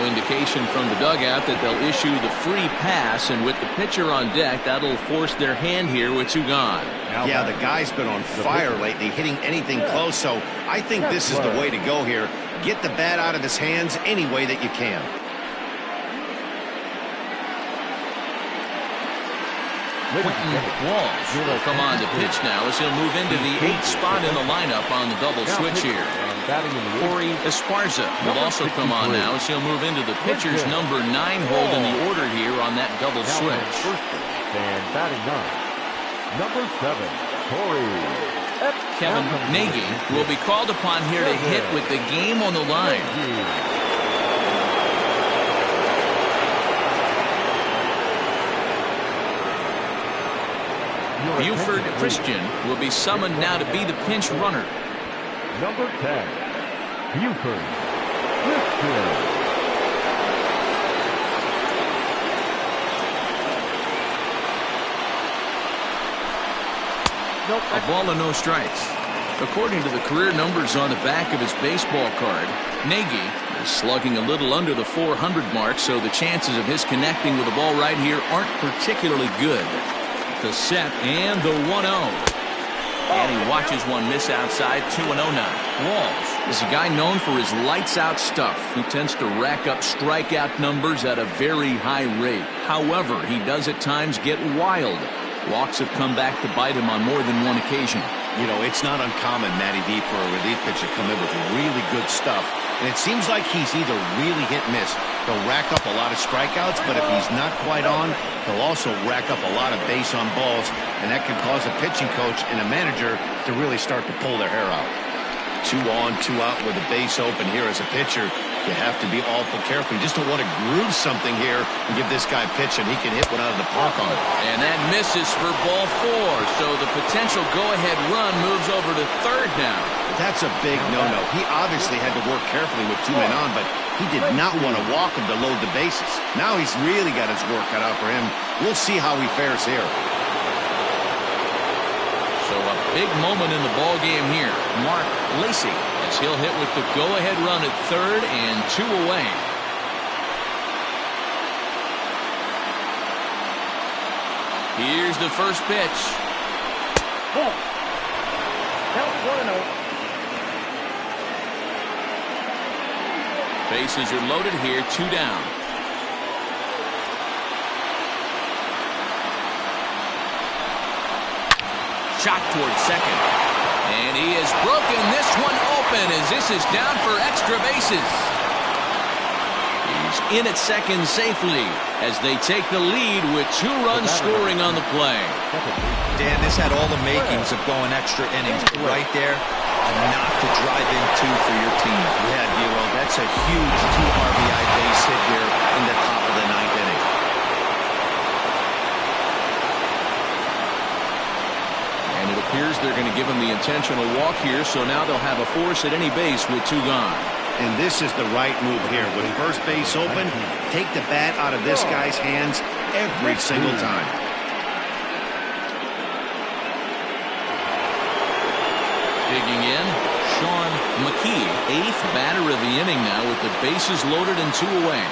Indication from the dugout that they'll issue the free pass, and with the pitcher on deck, that'll force their hand here with 2 gone. Yeah, the guy's been on fire lately, hitting anything close, so I think this is the way to go here. Get the bat out of his hands any way that you can. Quentin Walls will come on to pitch now as he'll move into the 8th spot in the lineup on the double switch here. Corey Esparza will also come on now as he'll move into the pitcher's number 9 hold in the order here on that double switch. And batting 9, number 7, Corey. Kevin Nagy will be called upon here to hit with the game on the line. Buford Christian will be summoned now to be the pinch runner. Number 10, Buford Christian. A ball and no strikes. According to the career numbers on the back of his baseball card, Nagy Slugging a little under the 400 mark, so the chances of his connecting with the ball right here aren't particularly good. The set and the 1-0. And he watches one miss outside. 2-0 now. Walls is a guy known for his lights-out stuff. He tends to rack up strikeout numbers at a very high rate. However, he does at times get wild. Walks have come back to bite him on more than one occasion. You know, it's not uncommon, Matty V, for a relief pitcher to come in with really good stuff. And it seems like he's either really hit-miss. He'll rack up a lot of strikeouts, but if he's not quite on, he'll also rack up a lot of base on balls, and that can cause a pitching coach and a manager to really start to pull their hair out. 2 on, 2 out with a base open here as a pitcher. You have to be awful careful. You just don't want to groove something here and give this guy a pitch, and he can hit one out of the park on it. And that misses for ball 4, so the potential go-ahead run moves over to third now. That's a big no-no. He obviously had to work carefully with 2 men on, but he did not want to walk him to load the bases. Now he's really got his work cut out for him. We'll see how he fares here. So a big moment in the ball game here. Mark Lacy, as he'll hit with the go-ahead run at third and 2 away. Here's the first pitch. Ball. Count 1-0. Bases are loaded here, 2 down. Shot towards second. And he has broken this one open as this is down for extra bases. He's in at second safely as they take the lead with 2 runs scoring on the play. Dan, this had all the makings of going extra innings. Right there, a knock to drive in 2 for your team. Yeah, D-Lo, that's a huge 2 RBI base hit here in the top of the 9th inning. And it appears they're going to give him the intentional walk here, so now they'll have a force at any base with 2 gone. And this is the right move here. With first base open, take the bat out of this guy's hands every single time. Digging in, Sean McKee, 8th batter of the inning now with the bases loaded and 2 away.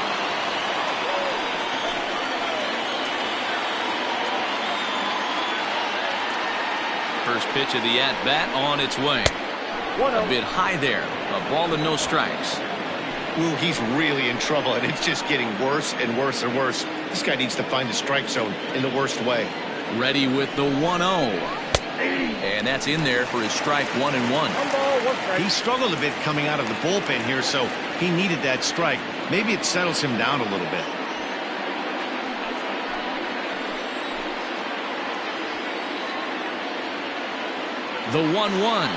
First pitch of the at-bat on its way. A bit high there. A ball and no strikes. Ooh, he's really in trouble, and it's just getting worse and worse and worse. This guy needs to find the strike zone in the worst way. Ready with the 1-0. And that's in there for his strike 1-1. 1 ball, 1 strike. He struggled a bit coming out of the bullpen here, so he needed that strike. Maybe it settles him down a little bit. The 1-1.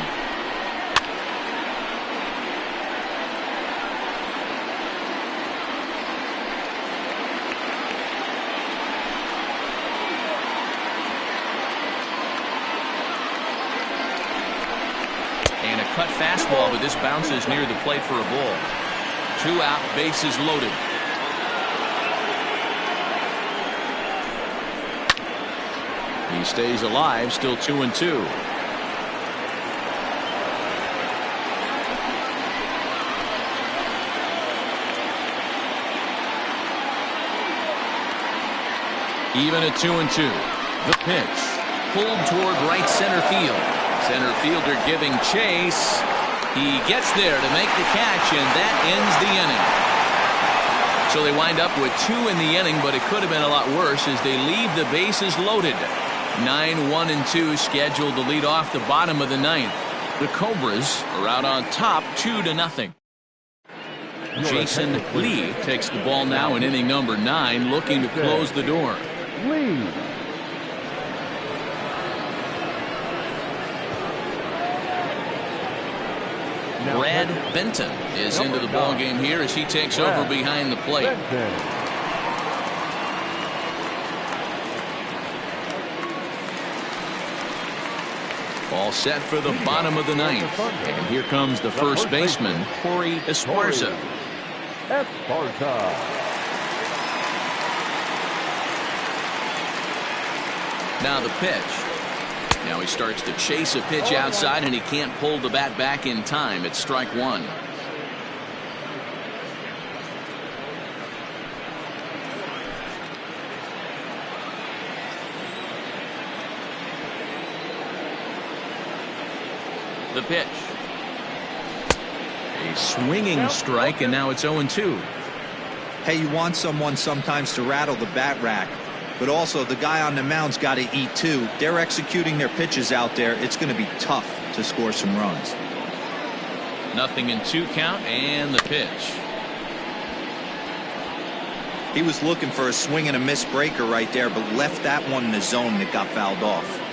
And a cut fastball, but this bounces near the plate for a ball. 2 out, bases loaded. He stays alive, still 2-2. Even at 2-2. The pitch pulled toward right center field. Center fielder giving chase. He gets there to make the catch, and that ends the inning. So they wind up with 2 in the inning, but it could have been a lot worse as they leave the bases loaded. 9-1-2 scheduled to lead off the bottom of the 9th. The Cobras are out on top 2-0. Jason Lee takes the ball now in inning number 9, looking to close the door. Lee. Brad Benton is into the ball game here as he takes over behind the plate. All set for the bottom of the 9th. And here comes the first baseman, Corey Esparza. Now the pitch. Now he starts to chase a pitch outside, and he can't pull the bat back in time. It's strike 1. The pitch. A swinging strike, and now it's 0-2. Hey, you want someone sometimes to rattle the bat rack, but also the guy on the mound's got to eat too. They're executing their pitches out there. It's going to be tough to score some runs. 0-2 count, and the pitch. He was looking for a swing and a miss breaker right there, but left that one in the zone that got fouled off.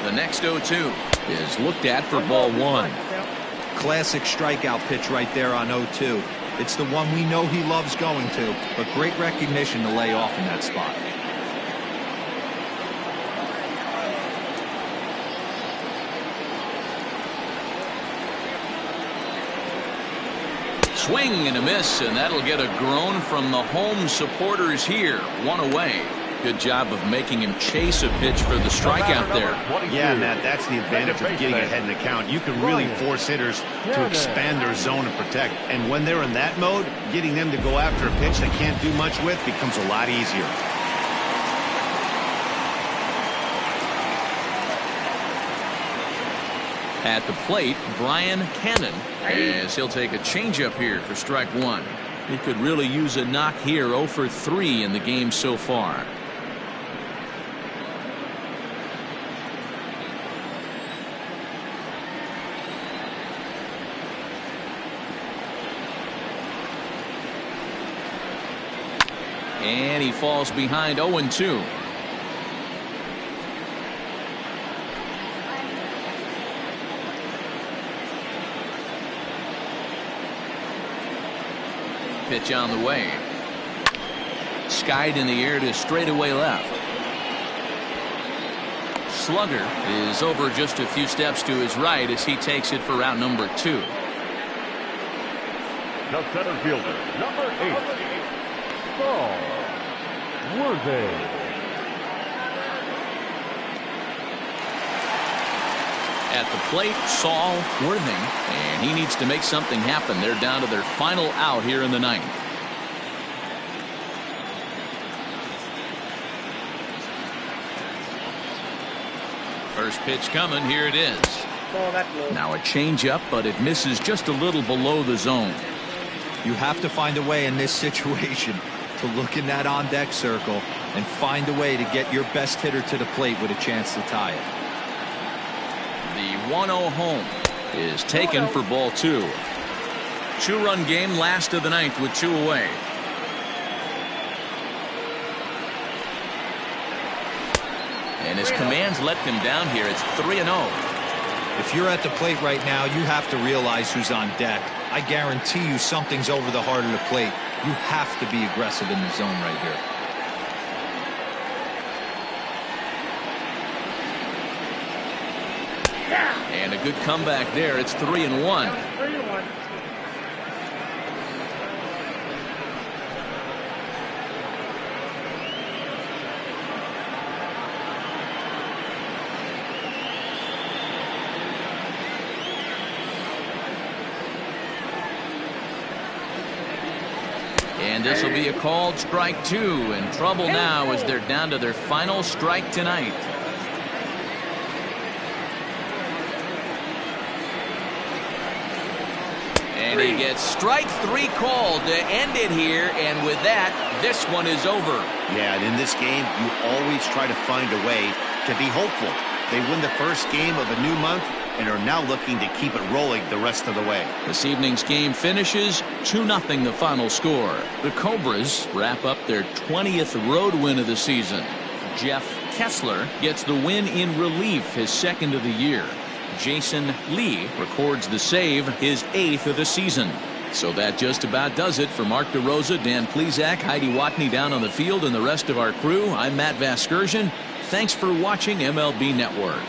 The next 0-2 is looked at for ball 1. Classic strikeout pitch right there on 0-2. It's the one we know he loves going to, but great recognition to lay off in that spot. Swing and a miss, and that'll get a groan from the home supporters here. 1 away. Good job of making him chase a pitch for the strikeout there. Yeah, Matt, that's the advantage of getting ahead in the count. You can really force hitters to expand their zone and protect. And when they're in that mode, getting them to go after a pitch they can't do much with becomes a lot easier. At the plate, Brian Cannon, as he'll take a changeup here for strike 1. He could really use a knock here. 0 for 3 in the game so far. And he falls behind 0-2. Pitch on the way. Skied in the air to straightaway left. Slugger is over just a few steps to his right as he takes it for route number 2. The center fielder, number 8, Saul Worthing. At the plate, Saul Worthing, and he needs to make something happen. They're down to their final out here in the 9th. First pitch coming. Here it is. Now a changeup, but it misses just a little below the zone. You have to find a way in this situation to look in that on-deck circle and find a way to get your best hitter to the plate with a chance to tie it. The 1-0 home is taken for ball 2. 2-run game, last of the 9th with 2 away. And his commands let them down here. It's 3-0. If you're at the plate right now, you have to realize who's on deck. I guarantee you something's over the heart of the plate. You have to be aggressive in the zone right here. And a good comeback there. It's 3-1. And this will be a called strike 2. In trouble now as they're down to their final strike tonight. And he gets strike 3 called to end it here, and with that, this one is over. Yeah, and in this game, you always try to find a way to be hopeful. They win the first game of a new month and are now looking to keep it rolling the rest of the way. This evening's game finishes 2-0 the final score. The Cobras wrap up their 20th road win of the season. Jeff Kessler gets the win in relief, his 2nd of the year. Jason Lee records the save, his 8th of the season. So that just about does it for Mark DeRosa, Dan Plesac, Heidi Watney down on the field, and the rest of our crew. I'm Matt Vasgersian. Thanks for watching MLB Network.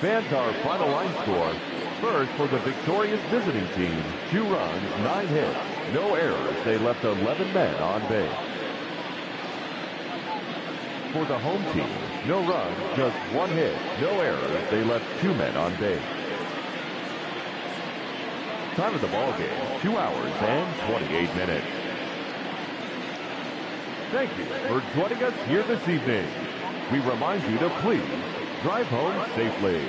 Fans, our final line score. First, for the victorious visiting team, 2 runs, 9 hits, no errors. They left 11 men on base. for the home team. No runs, just one hit, no errors. They left 2 men on base. Time of the ball game, 2 hours and 28 minutes. Thank you for joining us here this evening. We remind you to please drive home safely.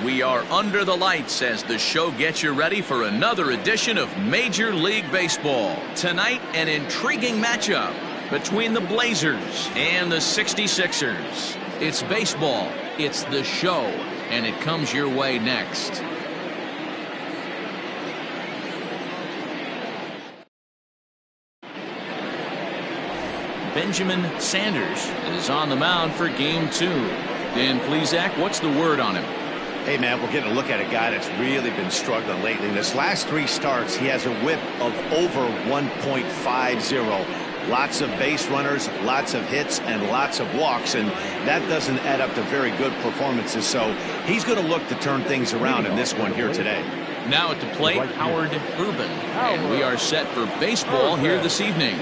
We are under the lights as the show gets you ready for another edition of Major League Baseball. Tonight, an intriguing matchup between the Blazers and the 66ers. It's baseball, it's the show, and it comes your way next. Benjamin Sanders is on the mound for game 2. Dan Plesac, what's the word on him? Hey, man, we're getting a look at a guy that's really been struggling lately. In his last 3 starts, he has a whip of over 1.50. Lots of base runners, lots of hits, and lots of walks, and that doesn't add up to very good performances. So he's going to look to turn things around in this one here today. Now at the plate, Howard Urban. And we are set for baseball here this evening.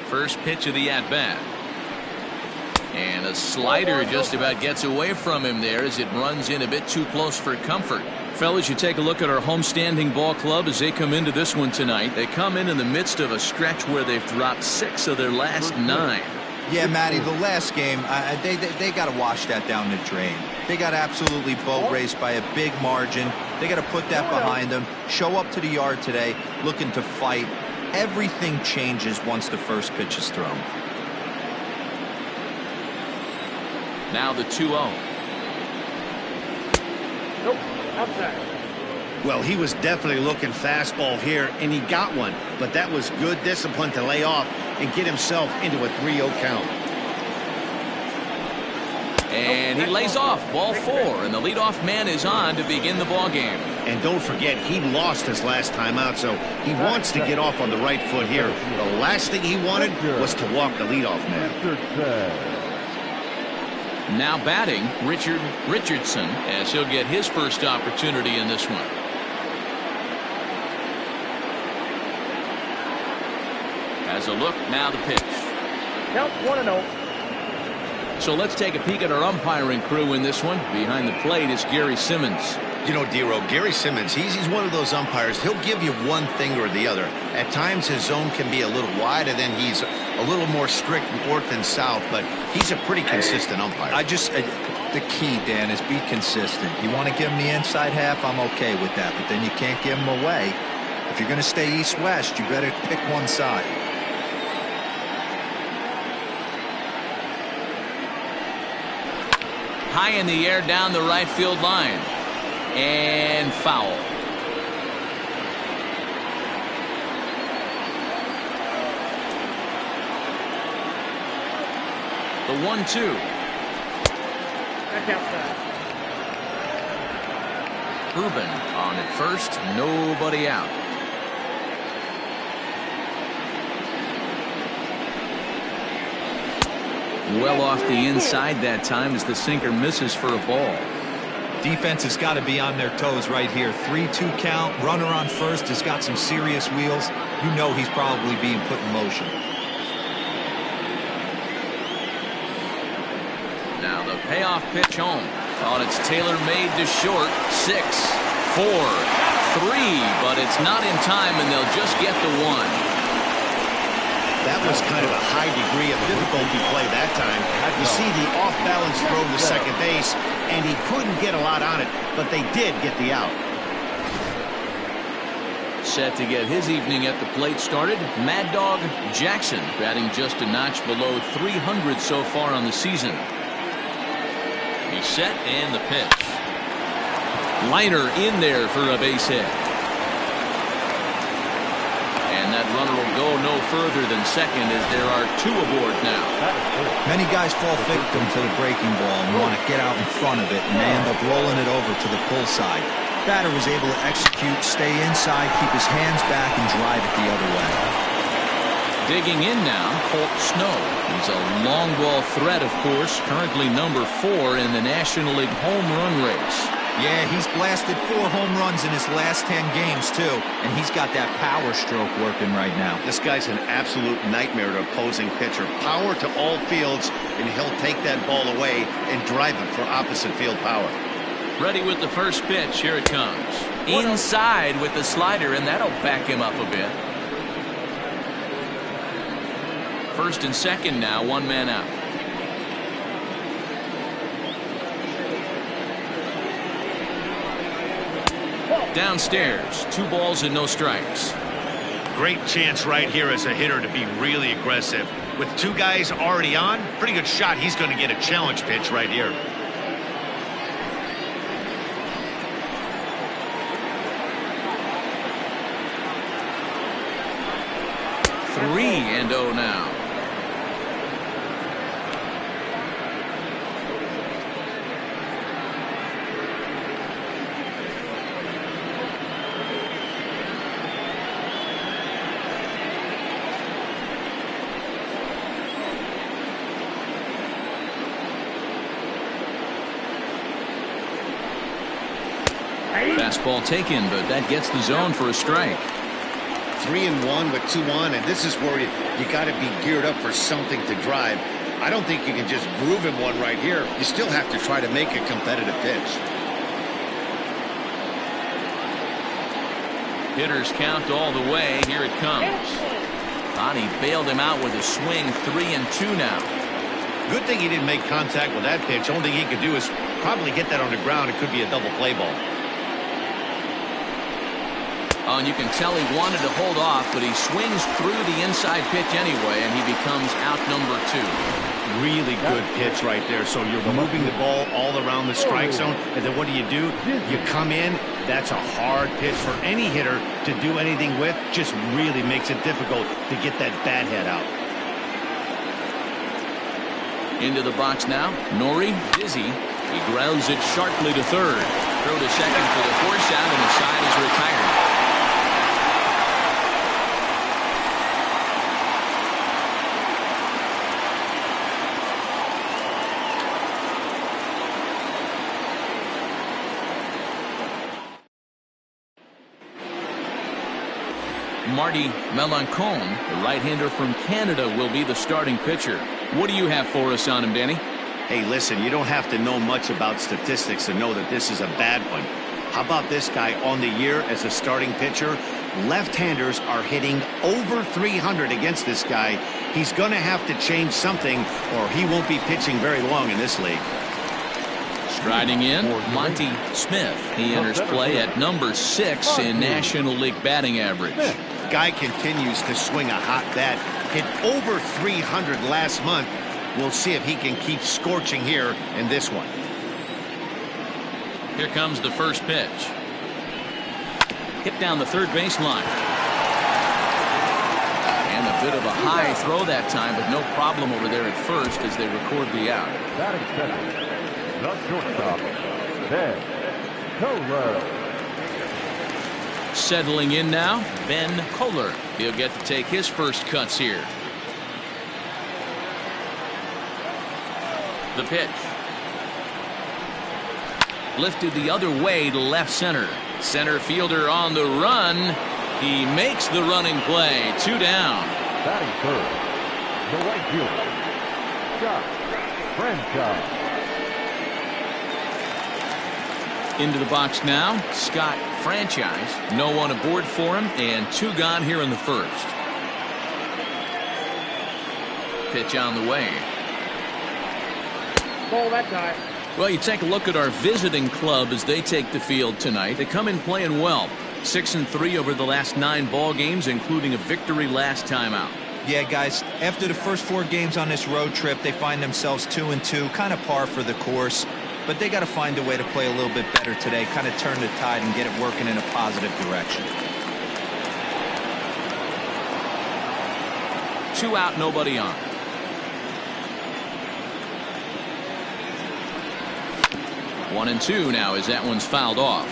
First pitch of the at-bat. And a slider just about gets away from him there as it runs in a bit too close for comfort. Fellas, you take a look at our homestanding ball club as they come into this one tonight. They come in the midst of a stretch where they've dropped 6 of their last 9. Yeah, Matty, the last game, they got to wash that down the drain. They got absolutely boat raced by a big margin. They got to put that behind them. Show up to the yard today looking to fight. Everything changes once the first pitch is thrown. Now the 2-0. Nope, outside. Well, he was definitely looking fastball here, and he got one. But that was good discipline to lay off and get himself into a 3-0 count. And he lays off ball 4, and the leadoff man is on to begin the ball game. And don't forget, he lost his last time out, so he wants to get off on the right foot here. The last thing he wanted was to walk the leadoff man. Now batting, Richard Richardson, as he'll get his first opportunity in this one. As a look, now the pitch. Count 1-0. So let's take a peek at our umpiring crew in this one. Behind the plate is Gary Simmons. You know, Dero, Gary Simmons, he's one of those umpires. He'll give you one thing or the other. At times his zone can be a little wide, and then he's a little more strict north and south, but he's a pretty consistent umpire. The key, Dan, is be consistent. You want to give him the inside half, I'm okay with that, but then you can't give him away. If you're going to stay east-west, you better pick one side. High in the air down the right field line. And foul. The 1-2. Back outside. Urban on at first, nobody out. Well off the inside that time as the sinker misses for a ball. Defense has got to be on their toes right here. 3-2 count. Runner on first has got some serious wheels. You know he's probably being put in motion. Now the payoff pitch home. Thought it's tailor-made to short. 6, 4, 3, but it's not in time, and they'll just get the 1. That was kind of a high degree of difficulty play that time. You see the off-balance throw to second base, and he couldn't get a lot on it, but they did get the out. Set to get his evening at the plate started. Mad Dog Jackson batting just a notch below 300 so far on the season. He's set and the pitch. Liner in there for a base hit. And that runner will go no further than second as there are 2 aboard now. Many guys fall victim to the breaking ball and want to get out in front of it, and they end up rolling it over to the pull side. Batter was able to execute, stay inside, keep his hands back, and drive it the other way. Digging in now, Colt Snow. He's a long ball threat, of course, currently number 4 in the National League home run race. Yeah, he's blasted 4 home runs in his last 10 games, too, and he's got that power stroke working right now. This guy's an absolute nightmare to opposing pitcher. Power to all fields, and he'll take that ball away and drive it for opposite field power. Ready with the first pitch. Here it comes. Inside with the slider, and that'll back him up a bit. First and second now, 1 man out. Downstairs, 2 balls and no strikes. Great chance right here as a hitter to be really aggressive. With 2 guys already on, pretty good shot he's going to get a challenge pitch right here. 3-0 now. Fastball taken, but that gets the zone for a strike. 3-1 with 2 on, and this is where you got to be geared up for something to drive. I don't think you can just groove him one right here. You still have to try to make a competitive pitch. Hitters count all the way. Here it comes. Bonnie bailed him out with a swing. 3-2 now. Good thing he didn't make contact with that pitch. Only thing he could do is probably get that on the ground. It could be a double play ball. Oh, and you can tell he wanted to hold off, but he swings through the inside pitch anyway, and he becomes out number 2. Really good pitch right there. So you're moving the ball all around the strike zone, and then what do? You come in. That's a hard pitch for any hitter to do anything with. Just really makes it difficult to get that bat head out. Into the box now. Nori Dizzy. He grounds it sharply to third. Throw to second for the force out, and the side is retired. Marty Melancon, the right-hander from Canada, will be the starting pitcher. What do you have for us on him, Danny? Hey, listen, you don't have to know much about statistics to know that this is a bad one. How about this guy on the year as a starting pitcher? Left-handers are hitting over 300 against this guy. He's going to have to change something, or he won't be pitching very long in this league. Striding in, Monty Smith. He enters play at number 6 in National League batting average. Guy continues to swing a hot bat. Hit over 300 last month. We'll see if he can keep scorching here in this one. Here comes the first pitch. Hit down the third baseline. And a bit of a high throw that time, but no problem over there at first as they record the out. Batting center, the shortstop, Ben Kohler. Settling in now, Ben Kohler. He'll get to take his first cuts here. The pitch. Lifted the other way to left center. Center fielder on the run. He makes the running play. 2 down. Batting third, the right fielder, Scott Franchise. Into the box now, Scott Franchise. No one aboard for him, and 2 gone here in the first. Pitch on the way. Ball that time. Well, you take a look at our visiting club as they take the field tonight. They come in playing well. 6-3 over the last 9 ball games, including a victory last time out. Yeah, guys, after the first 4 games on this road trip, they find themselves 2-2, kind of par for the course. But they got to find a way to play a little bit better today, kind of turn the tide and get it working in a positive direction. 2 out, nobody on. One and 2 now as that one's fouled off.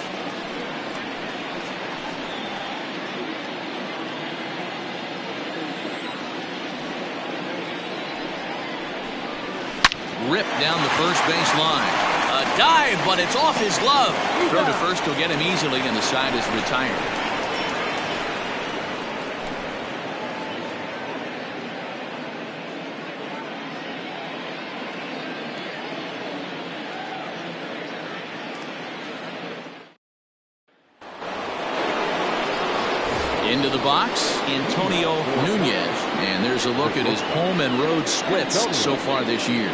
Ripped down the first base line. A dive, but it's off his glove. Throw to first will get him easily, and the side is retired. Into the box, Antonio Nunez. And there's a look at his home and road splits so far this year.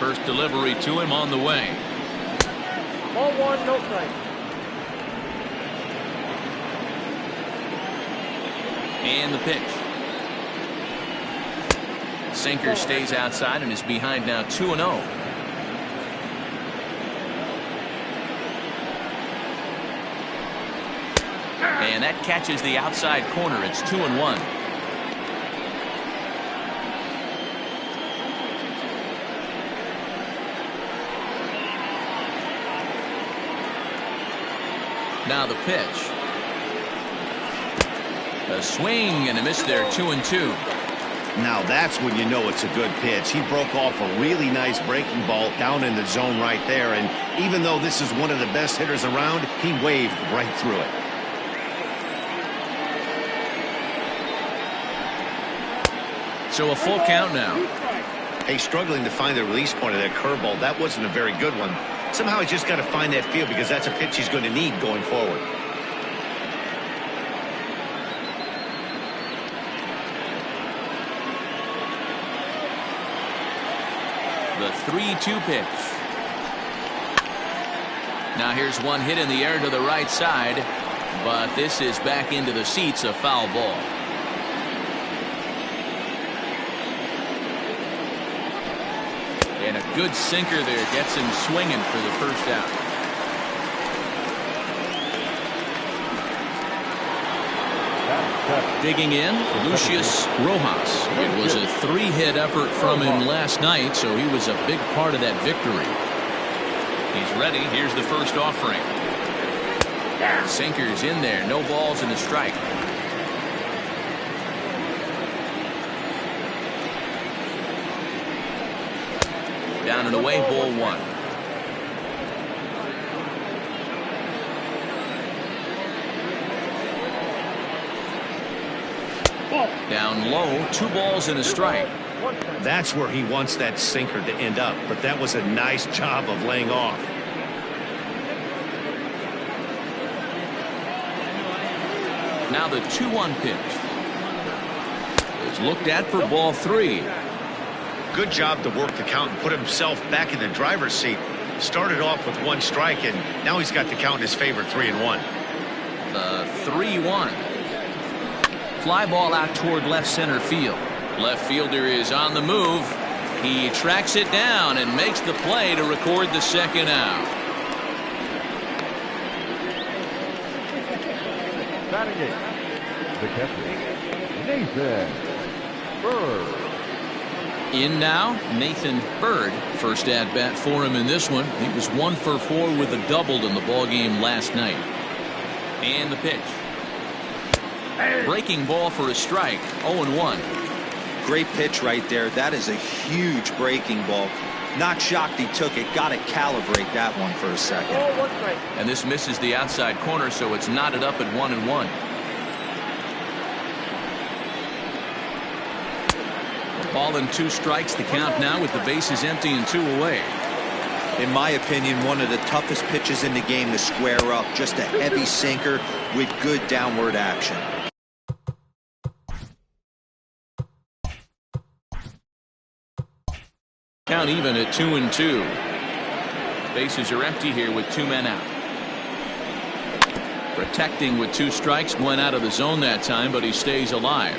First delivery to him on the way. Ball 1, no strike. And the pitch. Sinker stays outside and is behind now 2-0. And that catches the outside corner. It's 2-1. Now the pitch. A swing and a miss there, 2-2. Now that's when you know it's a good pitch. He broke off a really nice breaking ball down in the zone right there. And even though this is one of the best hitters around, he waved right through it. So a full count now. Hey, struggling to find the release point of that curveball. That wasn't a very good one. Somehow he's just got to find that feel because that's a pitch he's going to need going forward. The 3-2 pitch. Now here's one hit in the air to the right side, but this is back into the seats, a foul ball. And a good sinker there gets him swinging for the first out. Digging in, Lucius Rojas. It was a 3-hit effort from him last night, so he was a big part of that victory. He's ready. Here's the first offering. Sinker's in there. No balls and a strike. Down and away, ball 1. Down low, 2 balls and a strike. That's where he wants that sinker to end up, but that was a nice job of laying off. Now the 2-1 pitch. It's looked at for ball 3. Good job to work the count and put himself back in the driver's seat. Started off with 1 strike, and now he's got the count in his favor, 3-1. The 3-1. Fly ball out toward left center field. Left fielder is on the move. He tracks it down and makes the play to record the second out. Batting eighth, the catcher, Nathan Bird. In now, Nathan Bird. First at bat for him in this one. He was 1 for 4 with a double in the ball game last night. And the pitch. Breaking ball for a strike. 0-1. Great pitch right there. That is a huge breaking ball. Not shocked he took it. Got to calibrate that one for a second. Ball 1 strike. And this misses the outside corner, so it's knotted up at 1-1. Ball and 2 strikes, the count now with the bases empty and 2 away. In my opinion, one of the toughest pitches in the game to square up. Just a heavy sinker with good downward action. Count even at 2-2. Bases are empty here with 2 men out. Protecting with 2 strikes. Went out of the zone that time, but he stays alive.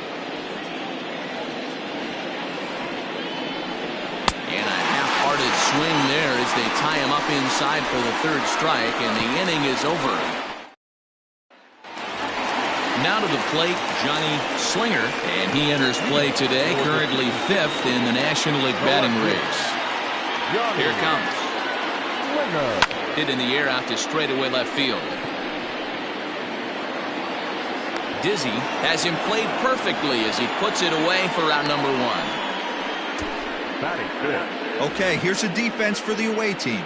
And a half-hearted swing there as they tie him up inside for the 3rd strike, and the inning is over. Now to the plate, Johnny Slinger, and he enters play today, currently 5th in the National League batting race. Here it comes. Hit in the air out to straightaway left field. Dizzy has him played perfectly as he puts it away for out number 1. Okay, here's a defense for the away team.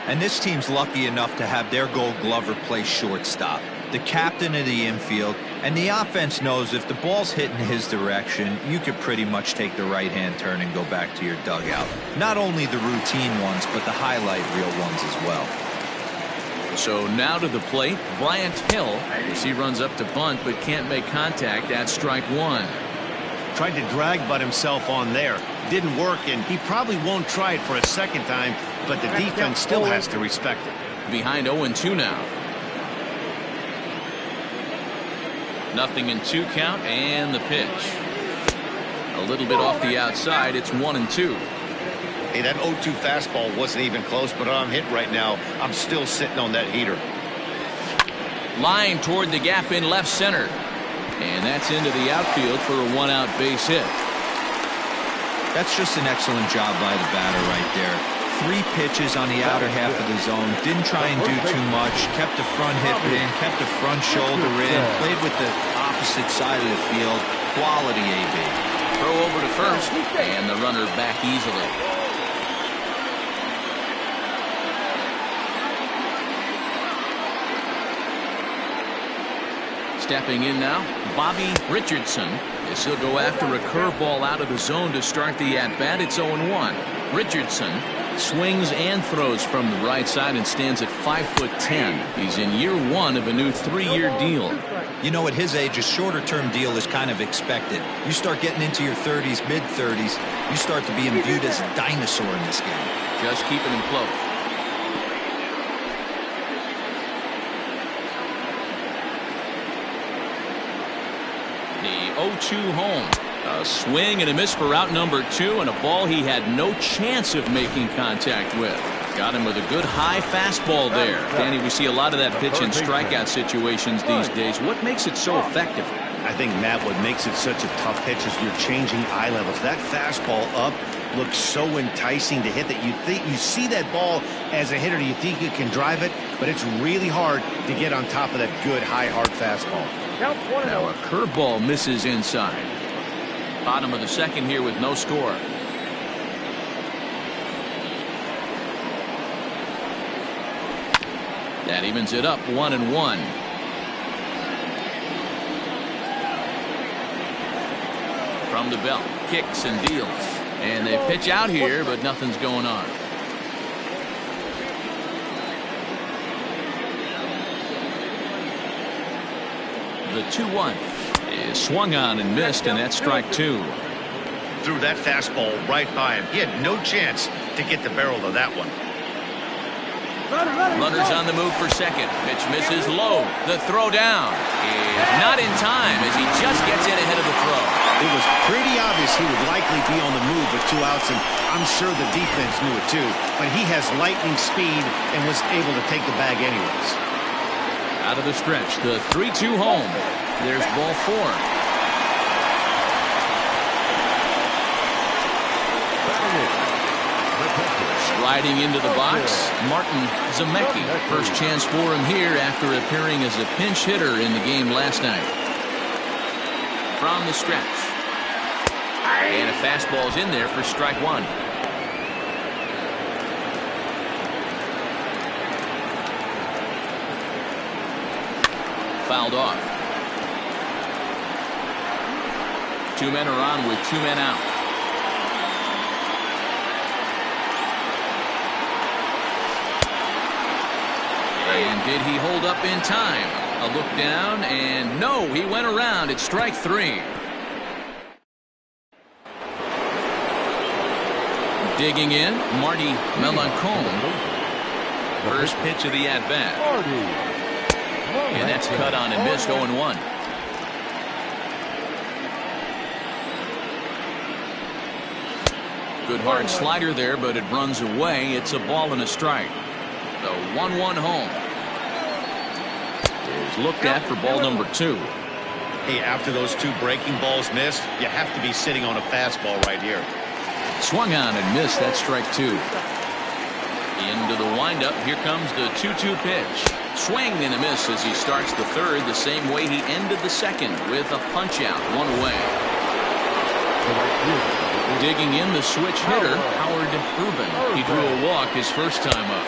And this team's lucky enough to have their Gold Glover play shortstop, the captain of the infield, and the offense knows if the ball's hitting his direction, you could pretty much take the right-hand turn and go back to your dugout. Not only the routine ones, but the highlight reel ones as well. So now to the plate, Bryant Hill, as he runs up to bunt but can't make contact. That's strike 1. Tried to drag butt himself on there. Didn't work, and he probably won't try it for a second time, but the defense still has to respect it. Behind 0-2 now. 0-2 count, and the pitch. A little bit off the outside. It's 1-2. Hey, that 0-2 fastball wasn't even close, but I'm hit right now. I'm still sitting on that heater. Line toward the gap in left center. And that's into the outfield for a 1-out base hit. That's just an excellent job by the batter right there. 3 pitches on the outer half of the zone. Didn't try and do too much. Kept the front hip in. Kept the front shoulder in. Played with the opposite side of the field. Quality AB. Throw over to first. And the runner back easily. Stepping in now, Bobby Richardson, as he'll go after a curveball out of the zone to start the at-bat. It's 0-1. Richardson swings and throws from the right side and stands at 5'10". He's in year 1 of a new 3-year deal. You know, at his age, a shorter-term deal is kind of expected. You start getting into your 30s, mid-30s, you start to be viewed as a dinosaur in this game. Just keeping him close. The 0-2 home. A swing and a miss for out number 2, and a ball he had no chance of making contact with. Got him with a good high fastball there. Danny, we see a lot of that pitch in strikeout situations these days. What makes it so effective? I think, Matt, what makes it such a tough pitch is you're changing eye levels. That fastball up looks so enticing to hit that you think you see that ball as a hitter, you think you can drive it, but it's really hard to get on top of that good high hard fastball. Now a curveball misses inside. Bottom of the 2nd here with no score. That evens it up 1-1. From the belt, kicks and deals. And they pitch out here, but nothing's going on. The 2-1 is swung on and missed, and that's strike 2. Threw that fastball right by him. He had no chance to get the barrel of that one. Runners on the move for second. Pitch misses low. The throw down is not in time as he just gets in ahead of the throw. It was pretty obvious he would likely be on the move with 2 outs, and I'm sure the defense knew it too. But he has lightning speed and was able to take the bag anyways. Out of the stretch, the 3-2 home. There's ball 4. Sliding into the box, Martin Zemecki. First chance for him here after appearing as a pinch hitter in the game last night. From the stretch. And a fastball's in there for strike 1. Fouled off. 2 men are on with 2 men out. Did he hold up in time? A look down, and no, he went around. It's strike three. Digging in, Marty Melancon. First pitch of the at-bat. And that's cut on and missed, 0-1. Good hard slider there, but it runs away. It's a ball and a strike. The 1-1 home is looked at for ball number 2. Hey, after those 2 breaking balls missed, you have to be sitting on a fastball right here. Swung on and missed. That's strike 2. Into the windup. Here comes the 2-2 pitch. Swing and a miss as he starts the third the same way he ended the second with a punch out, 1 away. Digging in, the switch hitter, Howard Urban. He drew a walk his first time up.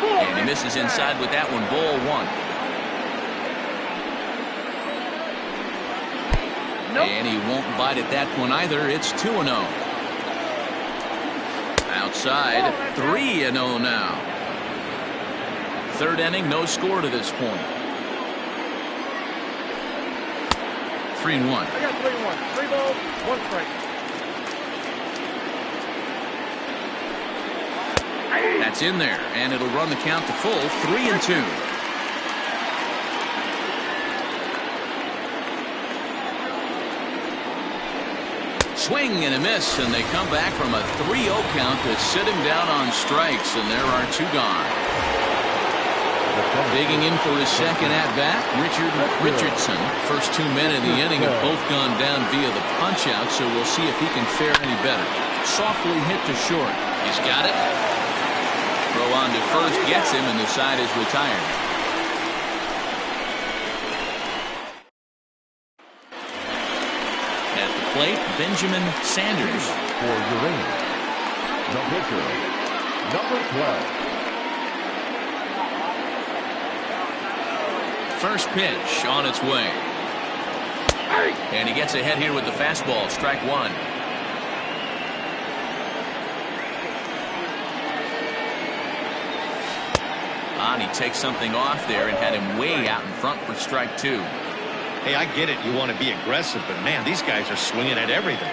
And he misses inside with that one, ball 1. Nope. And he won't bite at that one either. It's 2-0. Outside, 3-0 now. Third inning, no score to this point. 3-1. I got 3-1. 3 balls, 1 strike. That's in there, and it'll run the count to full, 3-2. Swing and a miss, and they come back from a 3-0 count to sit him down on strikes, and there are 2 gone. Digging in for his second at-bat, Richardson. First 2 men in the inning have both gone down via the punch-out, so we'll see if he can fare any better. Softly hit to short. He's got it. Throw on to first gets him, and the side is retired. At the plate, Benjamin Sanders. For Urania, the pitcher, number 12. First pitch on its way. And he gets ahead here with the fastball, strike 1. And he takes something off there and had him way out in front for strike 2. Hey, I get it. You want to be aggressive, but man, these guys are swinging at everything.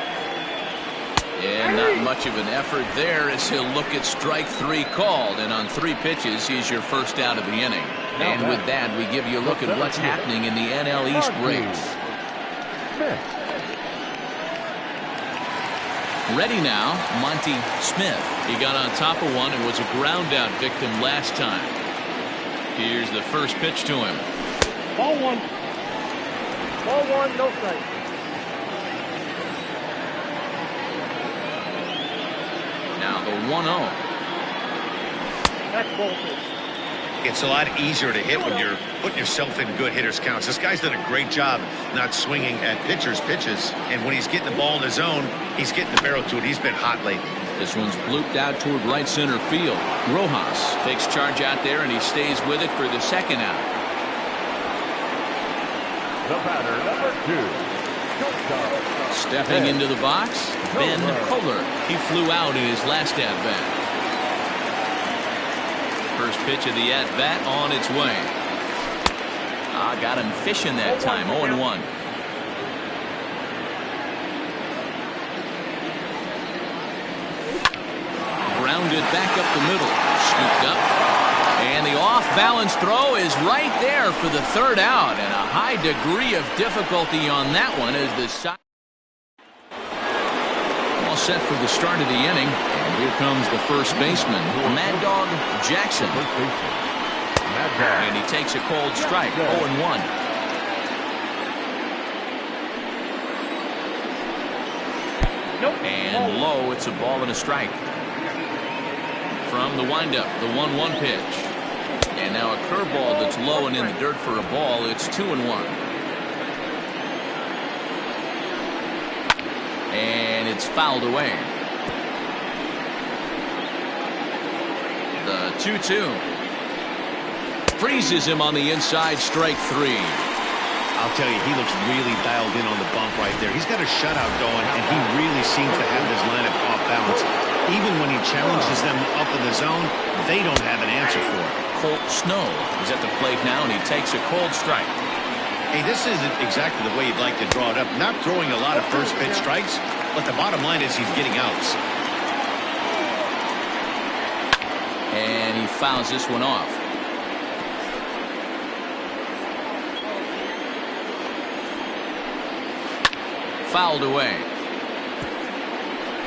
And not much of an effort there as he'll look at strike 3 called. And on 3 pitches, he's your first out of the inning. And with that, we give you a look at what's happening in the NL East race. Ready now, Monty Smith. He got on top of one and was a ground out victim last time. Here's the first pitch to him. Ball 1. Ball 1, no strike. Now the 1-0. That's ball 2. It's a lot easier to hit when you're putting yourself in good hitters' counts. This guy's done a great job not swinging at pitchers' pitches, and when he's getting the ball in his zone, he's getting the barrel to it. He's been hot lately. This one's blooped out toward right center field. Rojas takes charge out there, and he stays with it for the second out. The batter, number 2. Stepping into the box, Ben Kohler. He flew out in his last at-bat. First pitch of the at-bat on its way. Got him fishing that time, 0-1. Grounded back up the middle. Scooped up. And the off-balance throw is right there for the third out. And a high degree of difficulty on that one as the side. All set for the start of the inning. And here comes the first baseman, Mad Dog Jackson. And he takes a cold strike, 0-1. And low, it's a ball and a strike. From the windup, the 1-1 pitch. And now a curveball that's low and in the dirt for a ball. It's 2-1. And it's fouled away. The 2-2. Freezes him on the inside, strike 3. I'll tell you, he looks really dialed in on the bump right there. He's got a shutout going, and he really seems to have this lineup off balance. Even when he challenges them up in the zone, they don't have an answer for it. Colt Snow is at the plate now, and he takes a cold strike. Hey, this isn't exactly the way you'd like to draw it up. Not throwing a lot of first pitch strikes, but the bottom line is he's getting outs. And he fouls this one off. Fouled away.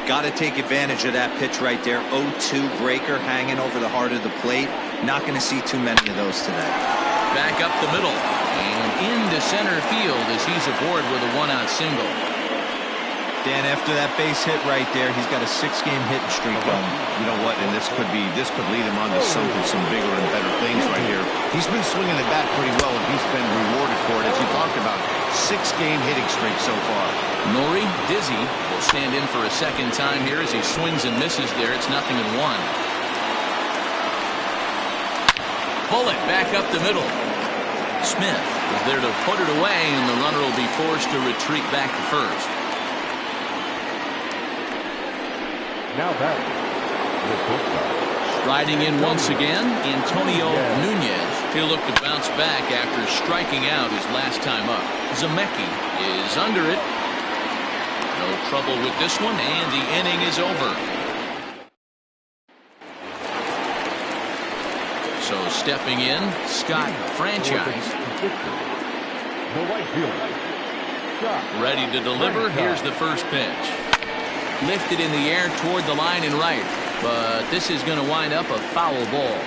Got to take advantage of that pitch right there. 0-2 breaker hanging over the heart of the plate. Not going to see too many of those today. Back up the middle and into center field as he's aboard with a one-out single. Dan, after that base hit right there, he's got a 6-game hitting streak going. You know what? And this could lead him on to some bigger and better things right here. He's been swinging the bat pretty well, and he's been rewarded for it, as you talked about. 6-game hitting streak so far. Nori Dizzy will stand in for a second time here as he swings and misses there. It's 0-1. Bullet back up the middle. Smith is there to put it away, and the runner will be forced to retreat back to first. Now back. Striding in once again, Antonio Nunez. He'll look to bounce back after striking out his last time up. Zemecki is under it. No trouble with this one, and the inning is over. So stepping in, Scott Franchise. The right fielder. Ready to deliver. Here's the first pitch. Lifted in the air toward the line and right, but this is going to wind up a foul ball.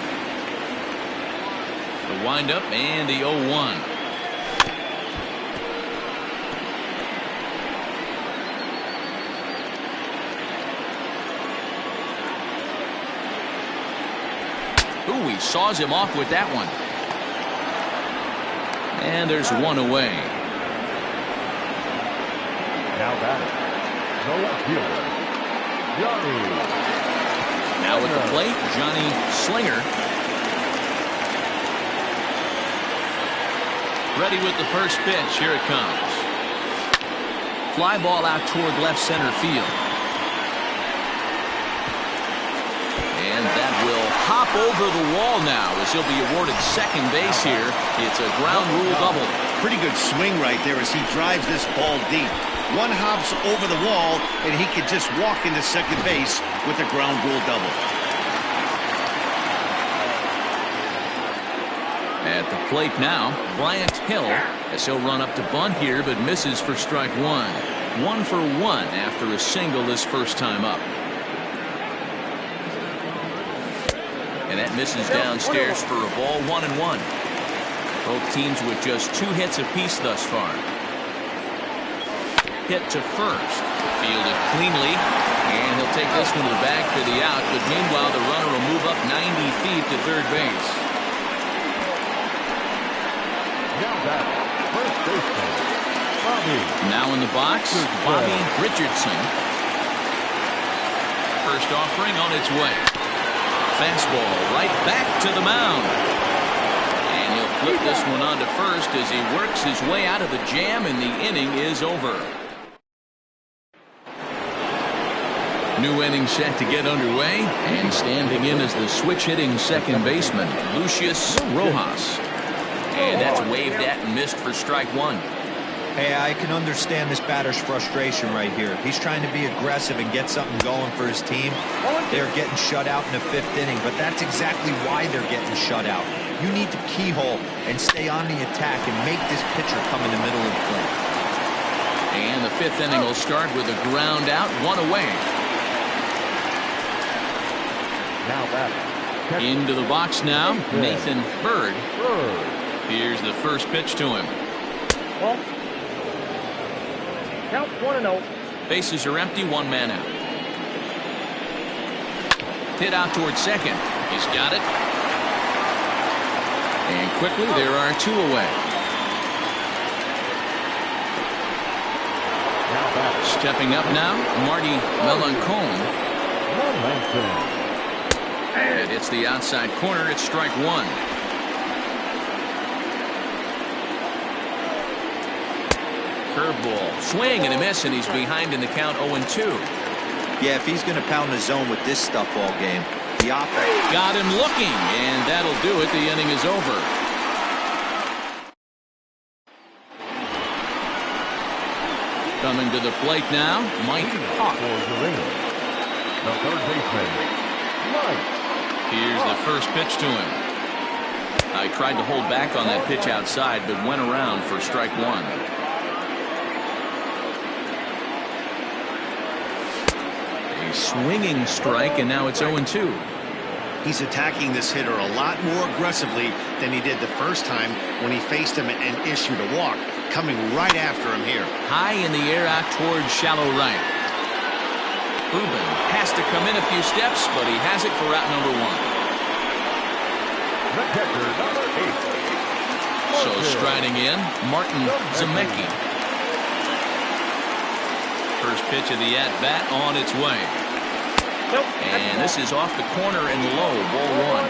The windup and the 0-1. Ooh, he saws him off with that one. And there's one away. Now batting. The left fielder, Johnny. Now at the plate, Johnny Slinger. Ready with the first pitch. Here it comes. Fly ball out toward left center field. And that will hop over the wall now as he'll be awarded second base here. It's a ground rule double. Pretty good swing right there as he drives this ball deep. One hops over the wall, and he can just walk into second base with a ground rule double. At the plate now, Bryant Hill, as he'll run up to bunt here, but misses for strike one. 1 for 1 after a single this first time up. And that misses downstairs for a ball. 1-1. Both teams with just 2 hits apiece thus far. Hit to first. Fielded cleanly. And he'll take this one to the bag for the out. But meanwhile, the runner will move up 90 feet to third base. Now back. First baseman, Bobby. Now in the box, Bobby Richardson. First offering on its way. Fastball right back to the mound. And he'll flip this one on to first as he works his way out of the jam, and the inning is over. New inning set to get underway, and standing in as the switch-hitting second baseman, Lucius Rojas. And that's waved at and missed for strike one. Hey, I can understand this batter's frustration right here. He's trying to be aggressive and get something going for his team. They're getting shut out in the 5th inning, but that's exactly why they're getting shut out. You need to keyhole and stay on the attack and make this pitcher come in the middle of the plate. And the 5th inning will start with a ground out, 1 away. Now back. Into the box now, Nathan Bird. Here's the first pitch to him. Well, count 1-0. Bases are empty, 1 man out. Hit out towards second. He's got it. And quickly there are 2 away. Stepping up now, Marty Melancon. And it's the outside corner. It's strike one. Curveball, swing and a miss, and he's behind in the count 0-2. Yeah, if he's going to pound the zone with this stuff all game, The offense. Got him looking, and that'll do it. The inning is over. Coming to the plate now, Mike Hawk. For the third baseman, Mike. Here's the first pitch to him. I tried to hold back on that pitch outside, but went around for strike one. A swinging strike, and now it's 0-2. He's attacking this hitter a lot more aggressively than he did the first time when he faced him and issued a walk. Coming right after him here. High in the air out towards shallow right. Ruben has to come in a few steps, but he has it for out number one. The catcher, number 8. So striding in, Martin Zemecki. First pitch of the at-bat on its way. And this is off the corner and low, ball one.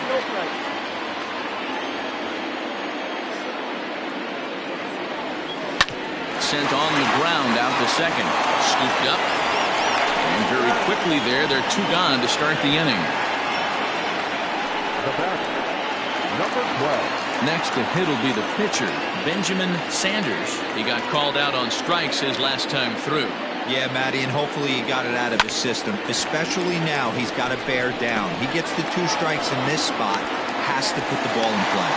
Sent on the ground out to second. Scooped up. And very quickly they're two gone to start the inning. The batter, number 12. Next to hit will be the pitcher, Benjamin Sanders. He got called out on strikes his last time through. Yeah, Matty, and hopefully he got it out of his system. Especially now, he's got to bear down. He gets the 2 strikes in this spot, has to put the ball in play.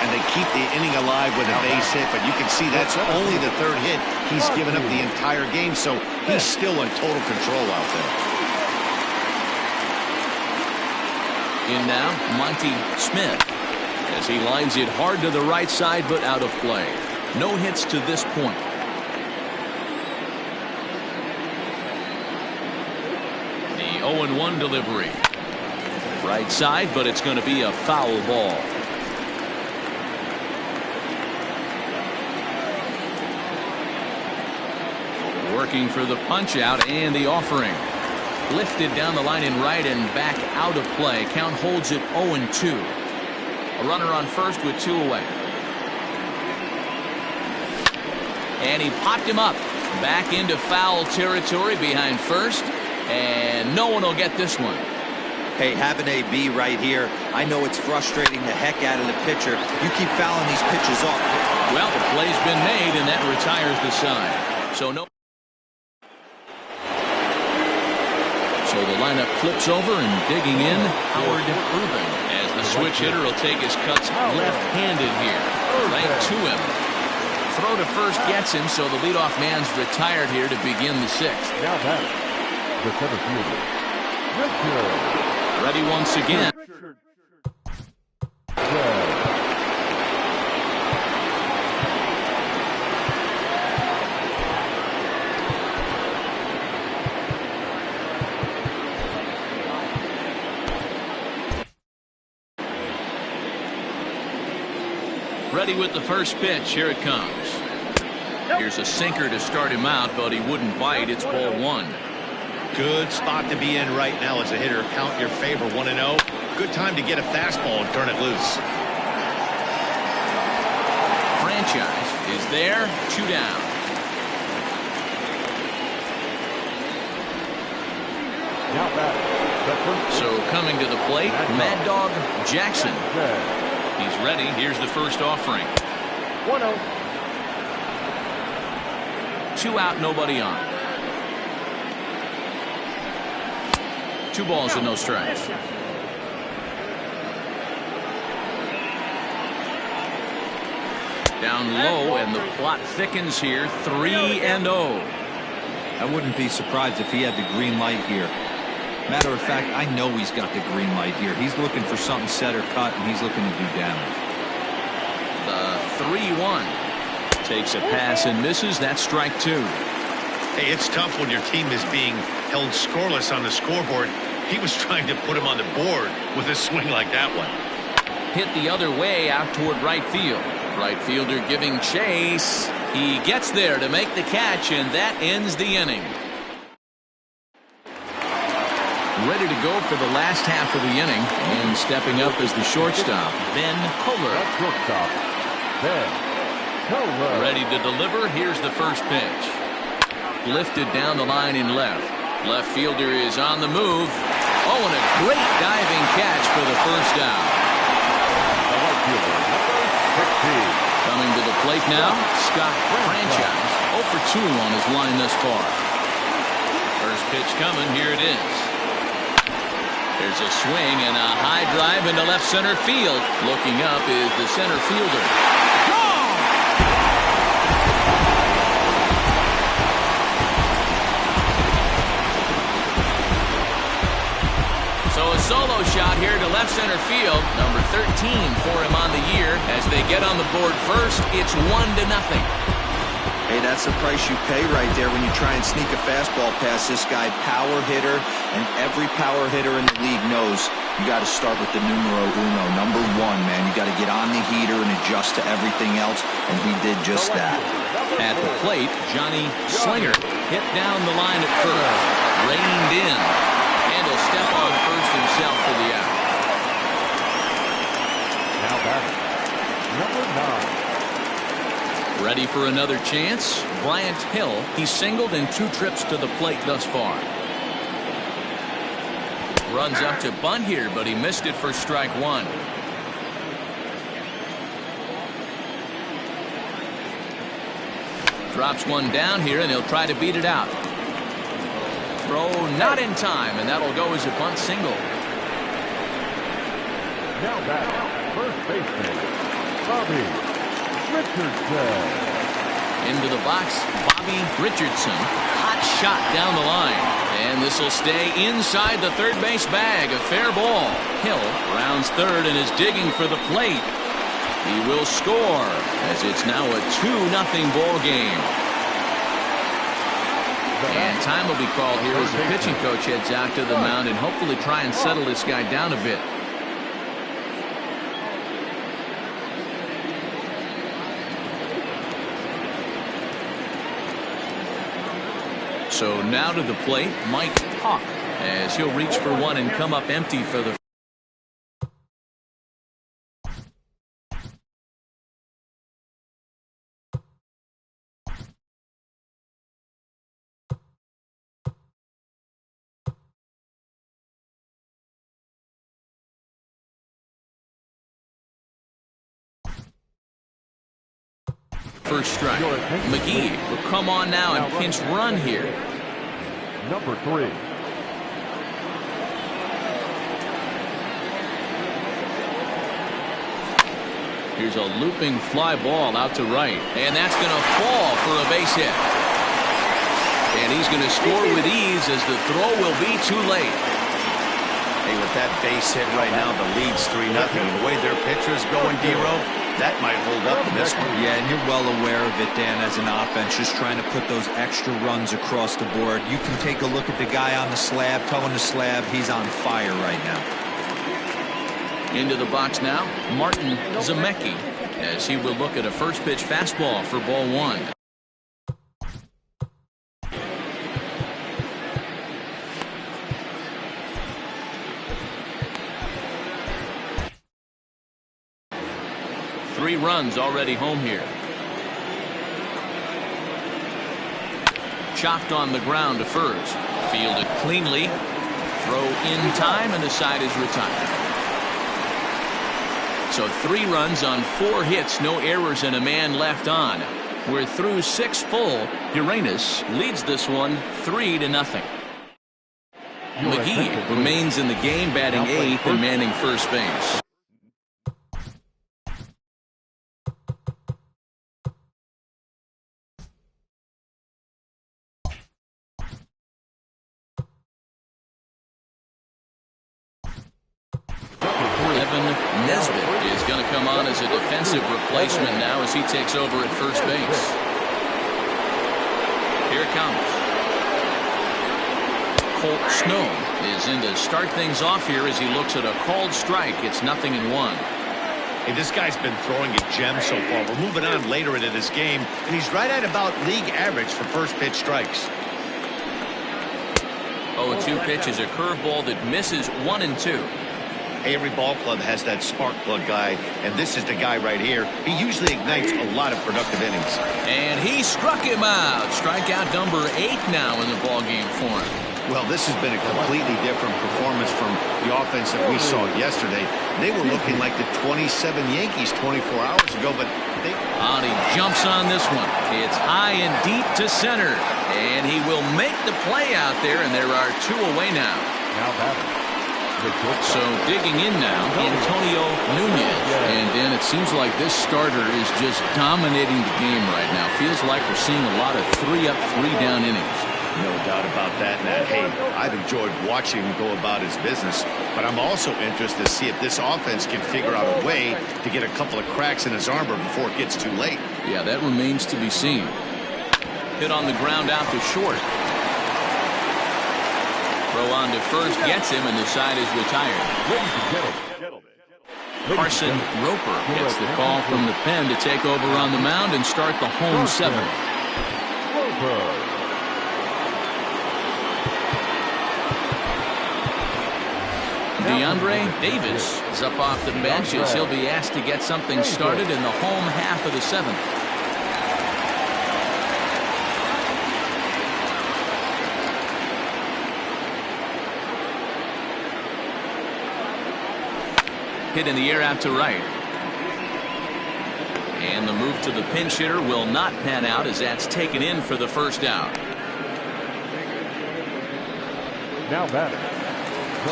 And they keep the inning alive with a base hit, but you can see that's only the 3rd hit he's given up the entire game, so he's still in total control out there. In now, Monty Smith, as he lines it hard to the right side, but out of play. No hits to this point. The 0-1 delivery. Right side, but it's going to be a foul ball. Working for the punch out and the offering. Lifted down the line in right and back out of play. Count holds it 0-2. A runner on first with 2 away. And he popped him up. Back into foul territory behind first. And no one will get this one. Hey, having a B right here, I know it's frustrating the heck out of the pitcher. You keep fouling these pitches off. Well, the play's been made, and that retires the side. So the lineup flips over, and digging in, Howard Ruben, as the switch hitter will take his cuts left-handed here. Right to him. Throw to first gets him, so the leadoff man's retired here to begin the 6th. Now back, the center fielder, Richard. Ready once again. Ready with the first pitch. Here it comes. Here's a sinker to start him out, but he wouldn't bite. It's ball 1. Good spot to be in right now as a hitter. Count your favor, 1-0. Good time to get a fastball and turn it loose. Franchise is there. 2 down. Now back, So coming to the plate, Mad Dog Jackson. He's ready. Here's the first offering. 1-0. 2 out, nobody on. 2 balls and no strikes. Down low, and the plot thickens here. 3-0. I wouldn't be surprised if he had the green light here. Matter of fact, I know he's got the green light here. He's looking for something set or cut, and he's looking to do damage. The 3-1. Takes a pass and misses. That's strike 2. Hey, it's tough when your team is being held scoreless on the scoreboard. He was trying to put him on the board with a swing like that one. Hit the other way out toward right field. Right fielder giving chase. He gets there to make the catch, and that ends the inning. Ready to go for the last half of the inning, and stepping up as the shortstop, Ben Cobras. Ready to deliver. Here's the first pitch. Lifted down the line in left. Left fielder is on the move. Oh, and a great diving catch for the first down. The right fielder, number 16. Coming to the plate now, Scott Franchise. 0 for 2 on his line thus far. First pitch coming, here it is. There's a swing and a high drive into left center field. Looking up is the center fielder. Gone! So a solo shot here to left center field. Number 13 for him on the year. As they get on the board first, it's 1-0. Hey, that's the price you pay right there when you try and sneak a fastball past this guy. Power hitter, and every power hitter in the league knows you got to start with the numero uno, number 1, man. You got to get on the heater and adjust to everything else, and he did just that. At the plate, Johnny Slinger hit down the line at first, reined in, and he'll step on first himself for the out. Now batting, number 9. Ready for another chance? Bryant Hill. He's singled in 2 trips to the plate thus far. Runs up to bunt here, but he missed it for strike 1. Drops one down here, and he'll try to beat it out. Throw not in time, and that'll go as a bunt single. Now batting, first baseman, Bobby Richardson. Into the box, Bobby Richardson. Hot shot down the line. And this will stay inside the third base bag. A fair ball. Hill rounds third and is digging for the plate. He will score as it's now a 2-0 ball game. And time will be called here as the pitching coach heads out to the mound and hopefully try and settle this guy down a bit. So now to the plate, Mike Hawk, as he'll reach for one and come up empty for the first strike. McGee will come on now and pinch run here. Number 3. Here's a looping fly ball out to right, and that's going to fall for a base hit. And he's going to score with ease as the throw will be too late. Hey, with that base hit right now, the lead's 3-0. The way their pitcher's going, D-Row, that might hold up in this one. Yeah, and you're well aware of it, Dan, as an offense, just trying to put those extra runs across the board. You can take a look at the guy on the slab, towing the slab. He's on fire right now. Into the box now, Martin Zemecki, as he will look at a first pitch fastball for ball 1. Three runs already home here. Chopped on the ground to first. Fielded cleanly. Throw in time, and the side is retired. So 3 runs on 4 hits, no errors, and a man left on. We're through 6 full. Uranus leads this one 3-0. McGee remains in the game, batting 8th and manning first base. Nesbitt is going to come on as a defensive replacement now as he takes over at first base. Here it comes. Colt Snow is in to start things off here as he looks at a called strike. It's 0-1. Hey, this guy's been throwing a gem so far. We're moving on later into this game, and he's right at about league average for first pitch strikes. 0-2 pitch is a curveball that misses 1-2. Every ball club has that spark plug guy, and this is the guy right here. He usually ignites a lot of productive innings. And he struck him out. Strikeout number 8 now in the ball game for him. Well, this has been a completely different performance from the offense that we saw yesterday. They were looking like the 27 Yankees 24 hours ago, but they... And he jumps on this one. It's high and deep to center. And he will make the play out there, and there are two away now. So digging in now, Antonio Nunez. And then it seems like this starter is just dominating the game right now. Feels like we're seeing a lot of 3-up, 3-down innings. No doubt about that, Nat. Hey, I've enjoyed watching him go about his business, but I'm also interested to see if this offense can figure out a way to get a couple of cracks in his armor before it gets too late. Yeah, that remains to be seen. Hit on the ground out to short. Throw on to first, gets him, and the side is retired. Carson Roper gets the call from the pen to take over on the mound and start the home seventh. DeAndre Davis is up off the bench as he'll be asked to get something started in the home half of the seventh. Hit in the air out to right. And the move to the pinch hitter will not pan out as that's taken in for the first out. Now batter.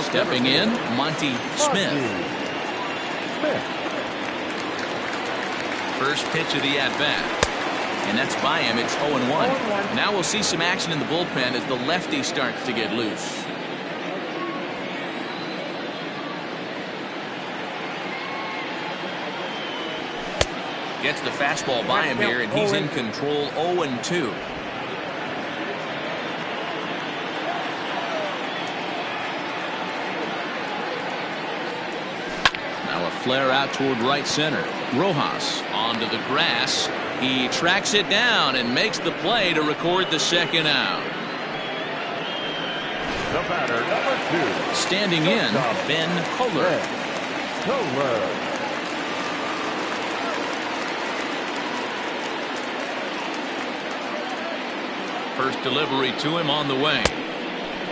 Stepping in, Monty Smith. First pitch of the at-bat. And that's by him. It's 0-1. Now we'll see some action in the bullpen as the lefty starts to get loose. Gets the fastball by him here, and he's in control. 0-2. Now a flare out toward right center. Rojas onto the grass. He tracks it down and makes the play to record the second out. The batter, number 2. Standing in, Ben Kohler. First delivery to him on the way.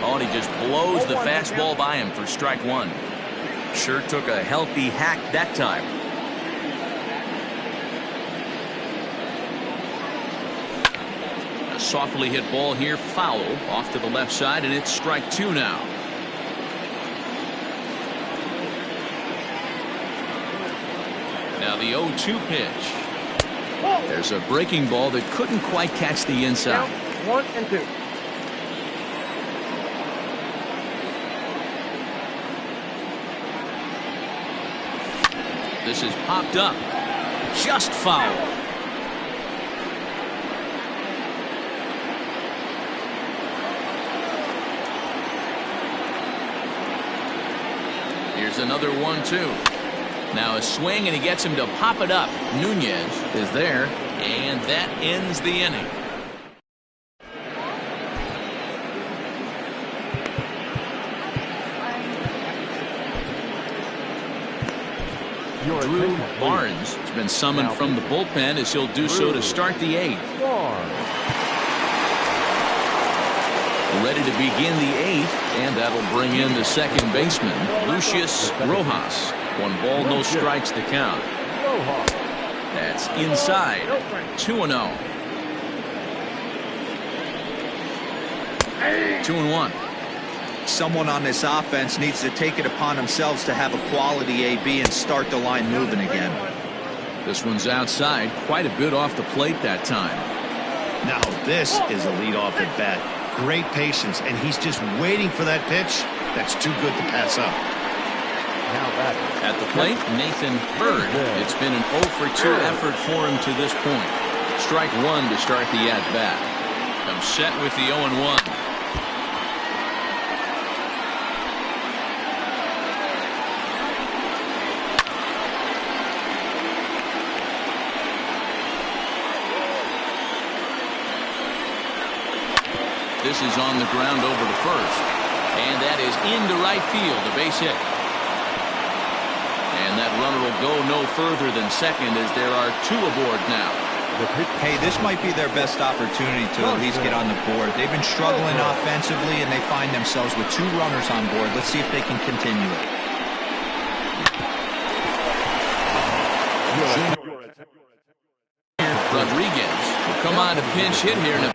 Oh, and he just blows the fastball by him for strike one. Sure took a healthy hack that time. A softly hit ball here, foul off to the left side, and it's strike two now. Now the 0-2 pitch. There's a breaking ball that couldn't quite catch the inside. 1-2. This is popped up. Just foul. Here's another 1-2. Now a swing, and he gets him to pop it up. Nunez is there, and that ends the inning. Drew Barnes has been summoned from the bullpen as he'll do so to start the eighth. Ready to begin the eighth, and that'll bring in the second baseman, Lucius Rojas. 1 ball, no strikes to count. That's inside. 2-0. 2-1. Someone on this offense needs to take it upon themselves to have a quality AB and start the line moving again. This one's outside, quite a bit off the plate that time. Now this is a leadoff at bat. Great patience, and he's just waiting for that pitch. That's too good to pass up. At the plate, Nathan Bird. It's been an 0-for-2 effort for him to this point. Strike one to start the at-bat. Comes set with the 0-1. This is on the ground over to first. And that is into right field, a base hit. And that runner will go no further than second as there are two aboard now. the pitch. Hey, this might be their best opportunity to at least get on the board. They've been struggling offensively, and they find themselves with 2 runners on board. Let's see if they can continue it. Rodriguez will come on to pinch hit here in a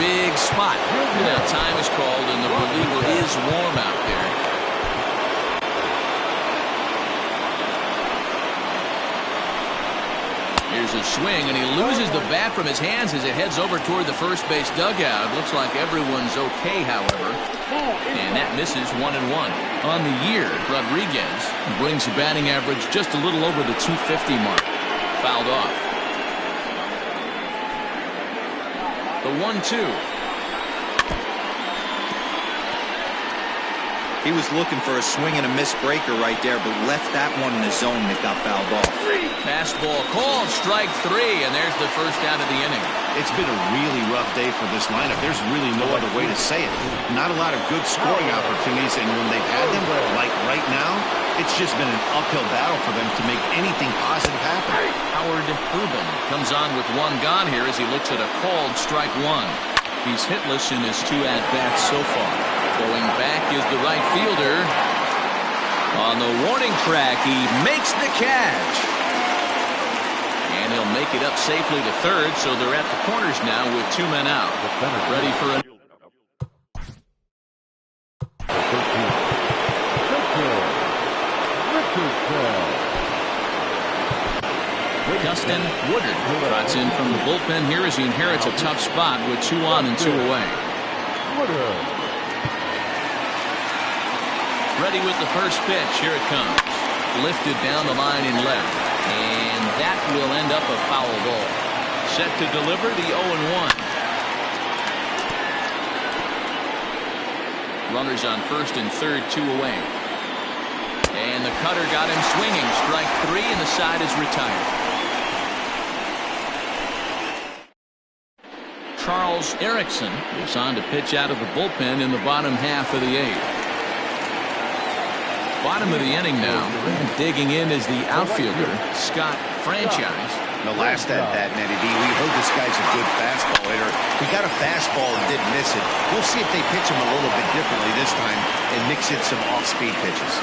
big spot. Now time is called, and the reliever is warm out there. Here's a swing, and he loses the bat from his hands as it heads over toward the first base dugout. Looks like everyone's okay, however. And that misses 1-1. On the year, Rodriguez brings the batting average just a little over the 250 mark. Fouled off. The 1-2. He was looking for a swing and a miss breaker right there, but left that one in the zone that got fouled off. Fastball called, strike 3, and there's the first out of the inning. It's been a really rough day for this lineup. There's really no other way to say it. Not a lot of good scoring opportunities, and when they've had them, like right now, it's just been an uphill battle for them to make anything positive happen. Howard Urban comes on with 1 gone here as he looks at a called strike 1. He's hitless in his 2 at-bats so far. Going back is the right fielder. On the warning track, he makes the catch. And he'll make it up safely to third, so they're at the corners now with 2 men out. Ready for a... Dustin Woodard trots in from the bullpen here as he inherits a tough spot with 2 on and 2 away. Ready with the first pitch. Here it comes. Lifted down the line in left. And that will end up a foul ball. Set to deliver the 0-1. Runners on first and third, 2 away. And the cutter got him swinging. Strike 3, and the side is retired. Charles Erickson is on to pitch out of the bullpen in the bottom half of the 8th. Bottom of the inning now. Digging in is the outfielder, Scott Franchise. The last at bat, Eddie B, we heard this guy's a good fastball hitter. He got a fastball and didn't miss it. We'll see if they pitch him a little bit differently this time and mix in some off-speed pitches.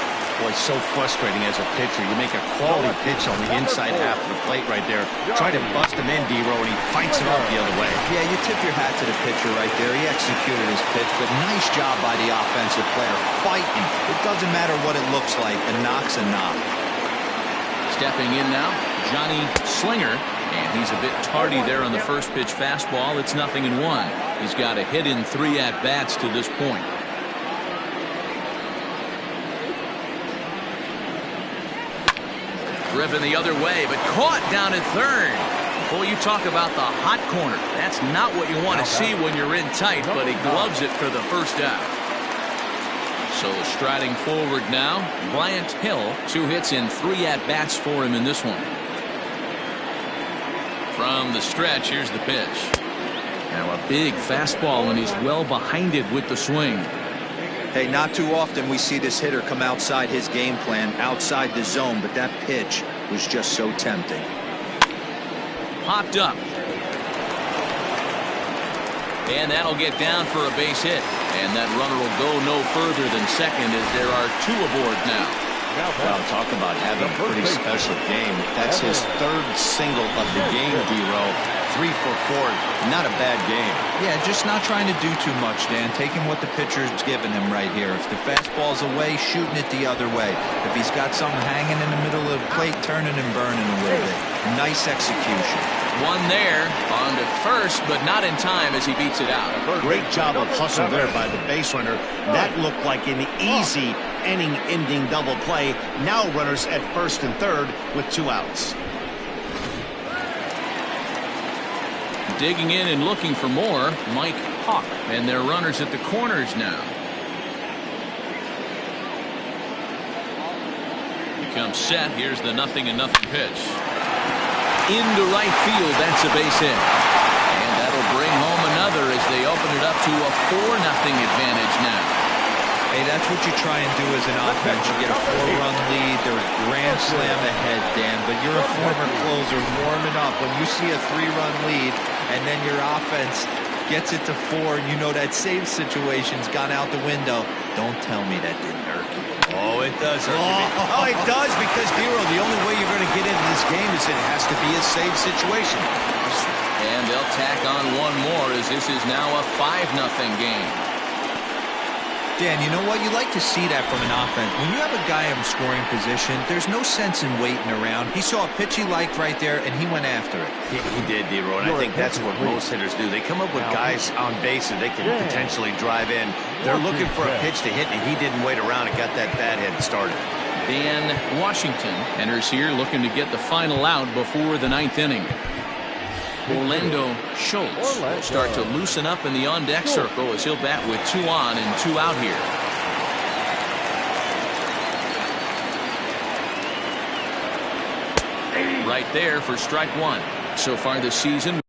Boy, so frustrating as a pitcher. You make a quality pitch on the inside half of the plate right there. Try to bust him in, D-Row, and he fights it up the other way. Yeah, you tip your hat to the pitcher right there. He executed his pitch, but nice job by the offensive player. Fighting. It doesn't matter what it looks like. A knock's a knock. Stepping in now, Johnny Slinger. And he's a bit tardy there on the first pitch fastball. It's 0-1. He's got a hit in 3 at-bats to this point. Driven the other way, but caught down at third. Boy, you talk about the hot corner. That's not what you want to see when you're in tight, but he gloves it for the first out. So striding forward now, Bryant Hill. 2 hits in 3 at-bats for him in this one. From the stretch, here's the pitch. Now a big fastball, and he's well behind it with the swing. Hey, not too often we see this hitter come outside his game plan, outside the zone, but that pitch was just so tempting. Popped up. And that'll get down for a base hit. And that runner will go no further than second as there are 2 aboard now. Well, talk about having a pretty special game. That's his 3rd single of the game, D-Row. 3 for 4. Not a bad game. Yeah, just not trying to do too much, Dan. Taking what the pitcher's giving him right here. If the fastball's away, shooting it the other way. If he's got something hanging in the middle of the plate, turning and burning a little bit. Nice execution. One there, on to first, but not in time as he beats it out. Great job of hustle there by the base runner. That looked like an easy inning-ending double play. Now runners at first and third with 2 outs. Digging in and looking for more, Mike Hawk, and their runners at the corners now. He comes set. Here's the 0-0 pitch. Into right field. That's a base hit. And that'll bring home another as they open it up to a 4-0 advantage now. Hey, that's what you try and do as an offense. You get a 4-run lead. They're a grand slam ahead, Dan, but you're a former closer warming up. When you see a 3-run lead and then your offense gets it to 4 and you know that save situation's gone out the window, don't tell me that didn't hurt you. Oh, it does hurt you. Oh, it does, because, Hero, the only way you're going to get into this game is it has to be a save situation. And they'll tack on one more as this is now a 5-0 game. Dan, you know what? You like to see that from an offense. When you have a guy in scoring position, there's no sense in waiting around. He saw a pitch he liked right there, and he went after it. He did, D-Row, and I think that's what most hitters do. They come up with guys on base that they can potentially drive in. They're looking for a pitch to hit, and he didn't wait around and got that bat head started. Dan Washington enters here looking to get the final out before the 9th inning. Orlando Schultz will start to loosen up in the on-deck circle as he'll bat with 2 on and 2 out here. Right there for strike 1. So far this season,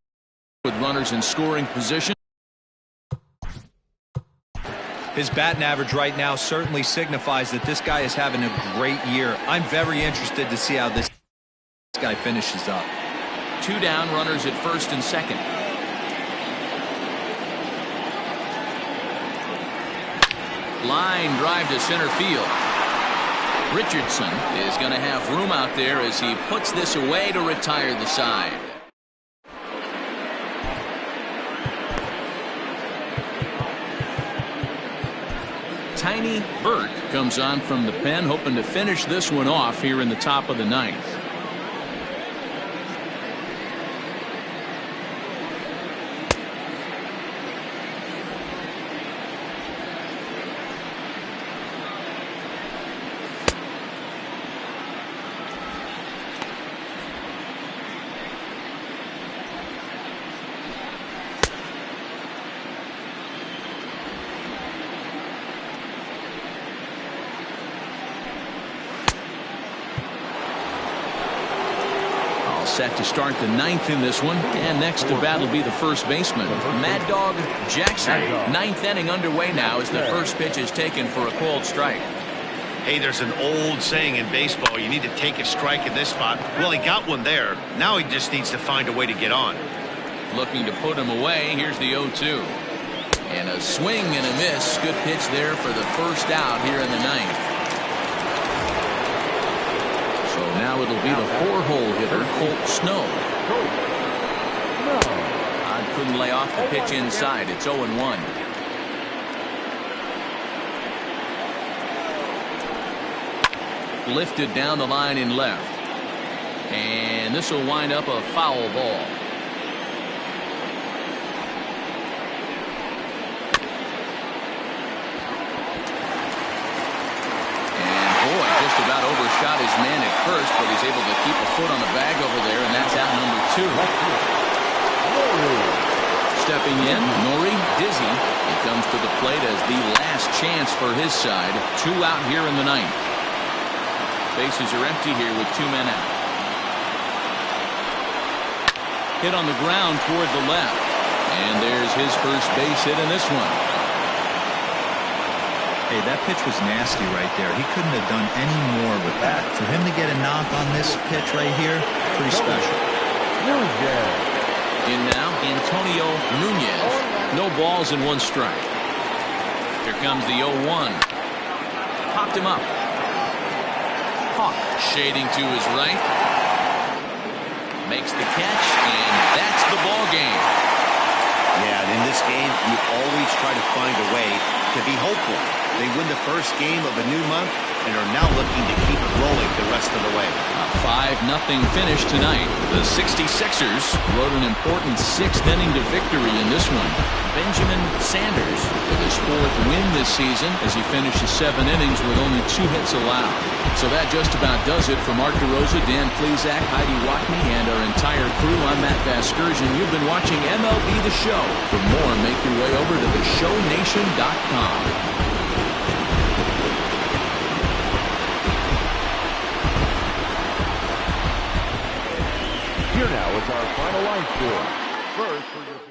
with runners in scoring position. His batting average right now certainly signifies that this guy is having a great year. I'm very interested to see how this guy finishes up. 2 down, runners at first and second. Line drive to center field. Richardson is going to have room out there as he puts this away to retire the side. Tiny Burke comes on from the pen, hoping to finish this one off here in the top of the 9th. Set to start the 9th in this one, and next to bat will be the first baseman, Mad Dog Jackson. 9th inning underway now as the first pitch is taken for a called strike. Hey, there's an old saying in baseball, you need to take a strike in this spot. Well, he got one there. Now he just needs to find a way to get on. Looking to put him away. Here's the 0-2. And a swing and a miss. Good pitch there for the first out here in the 9th. So now it'll be the 4-hole hitter, Colt Snow. Todd couldn't lay off the pitch inside. It's 0-1. Lifted down the line in left. And this will wind up a foul ball. Just about overshot his man at first, but he's able to keep a foot on the bag over there, and that's out number 2. Stepping in, Nori Dizzy. He comes to the plate as the last chance for his side. 2 out here in the 9th. Bases are empty here with 2 men out. Hit on the ground toward the left. And there's his first base hit in this one. Hey, that pitch was nasty right there. He couldn't have done any more with that. For him to get a knock on this pitch right here, pretty special. In now, Antonio Nunez. No balls and 1 strike. Here comes the 0-1. Popped him up. Hawk shading to his right. Makes the catch, and that's the ball game. Yeah, and in this game, you always try to find a way to be hopeful. They win the first game of a new month and are now looking to keep it rolling the rest of the way. A 5-0 finish tonight. The 66ers rode an important 6th inning to victory in this one. Benjamin Sanders with his 4th win this season as he finishes 7 innings with only 2 hits allowed. So that just about does it for Mark DeRosa, Dan Plesac, Heidi Watney, and our entire crew. I'm Matt Vasgersian. You've been watching MLB The Show. For more, make your way over to theshownation.com. Here now is our final line score. First for your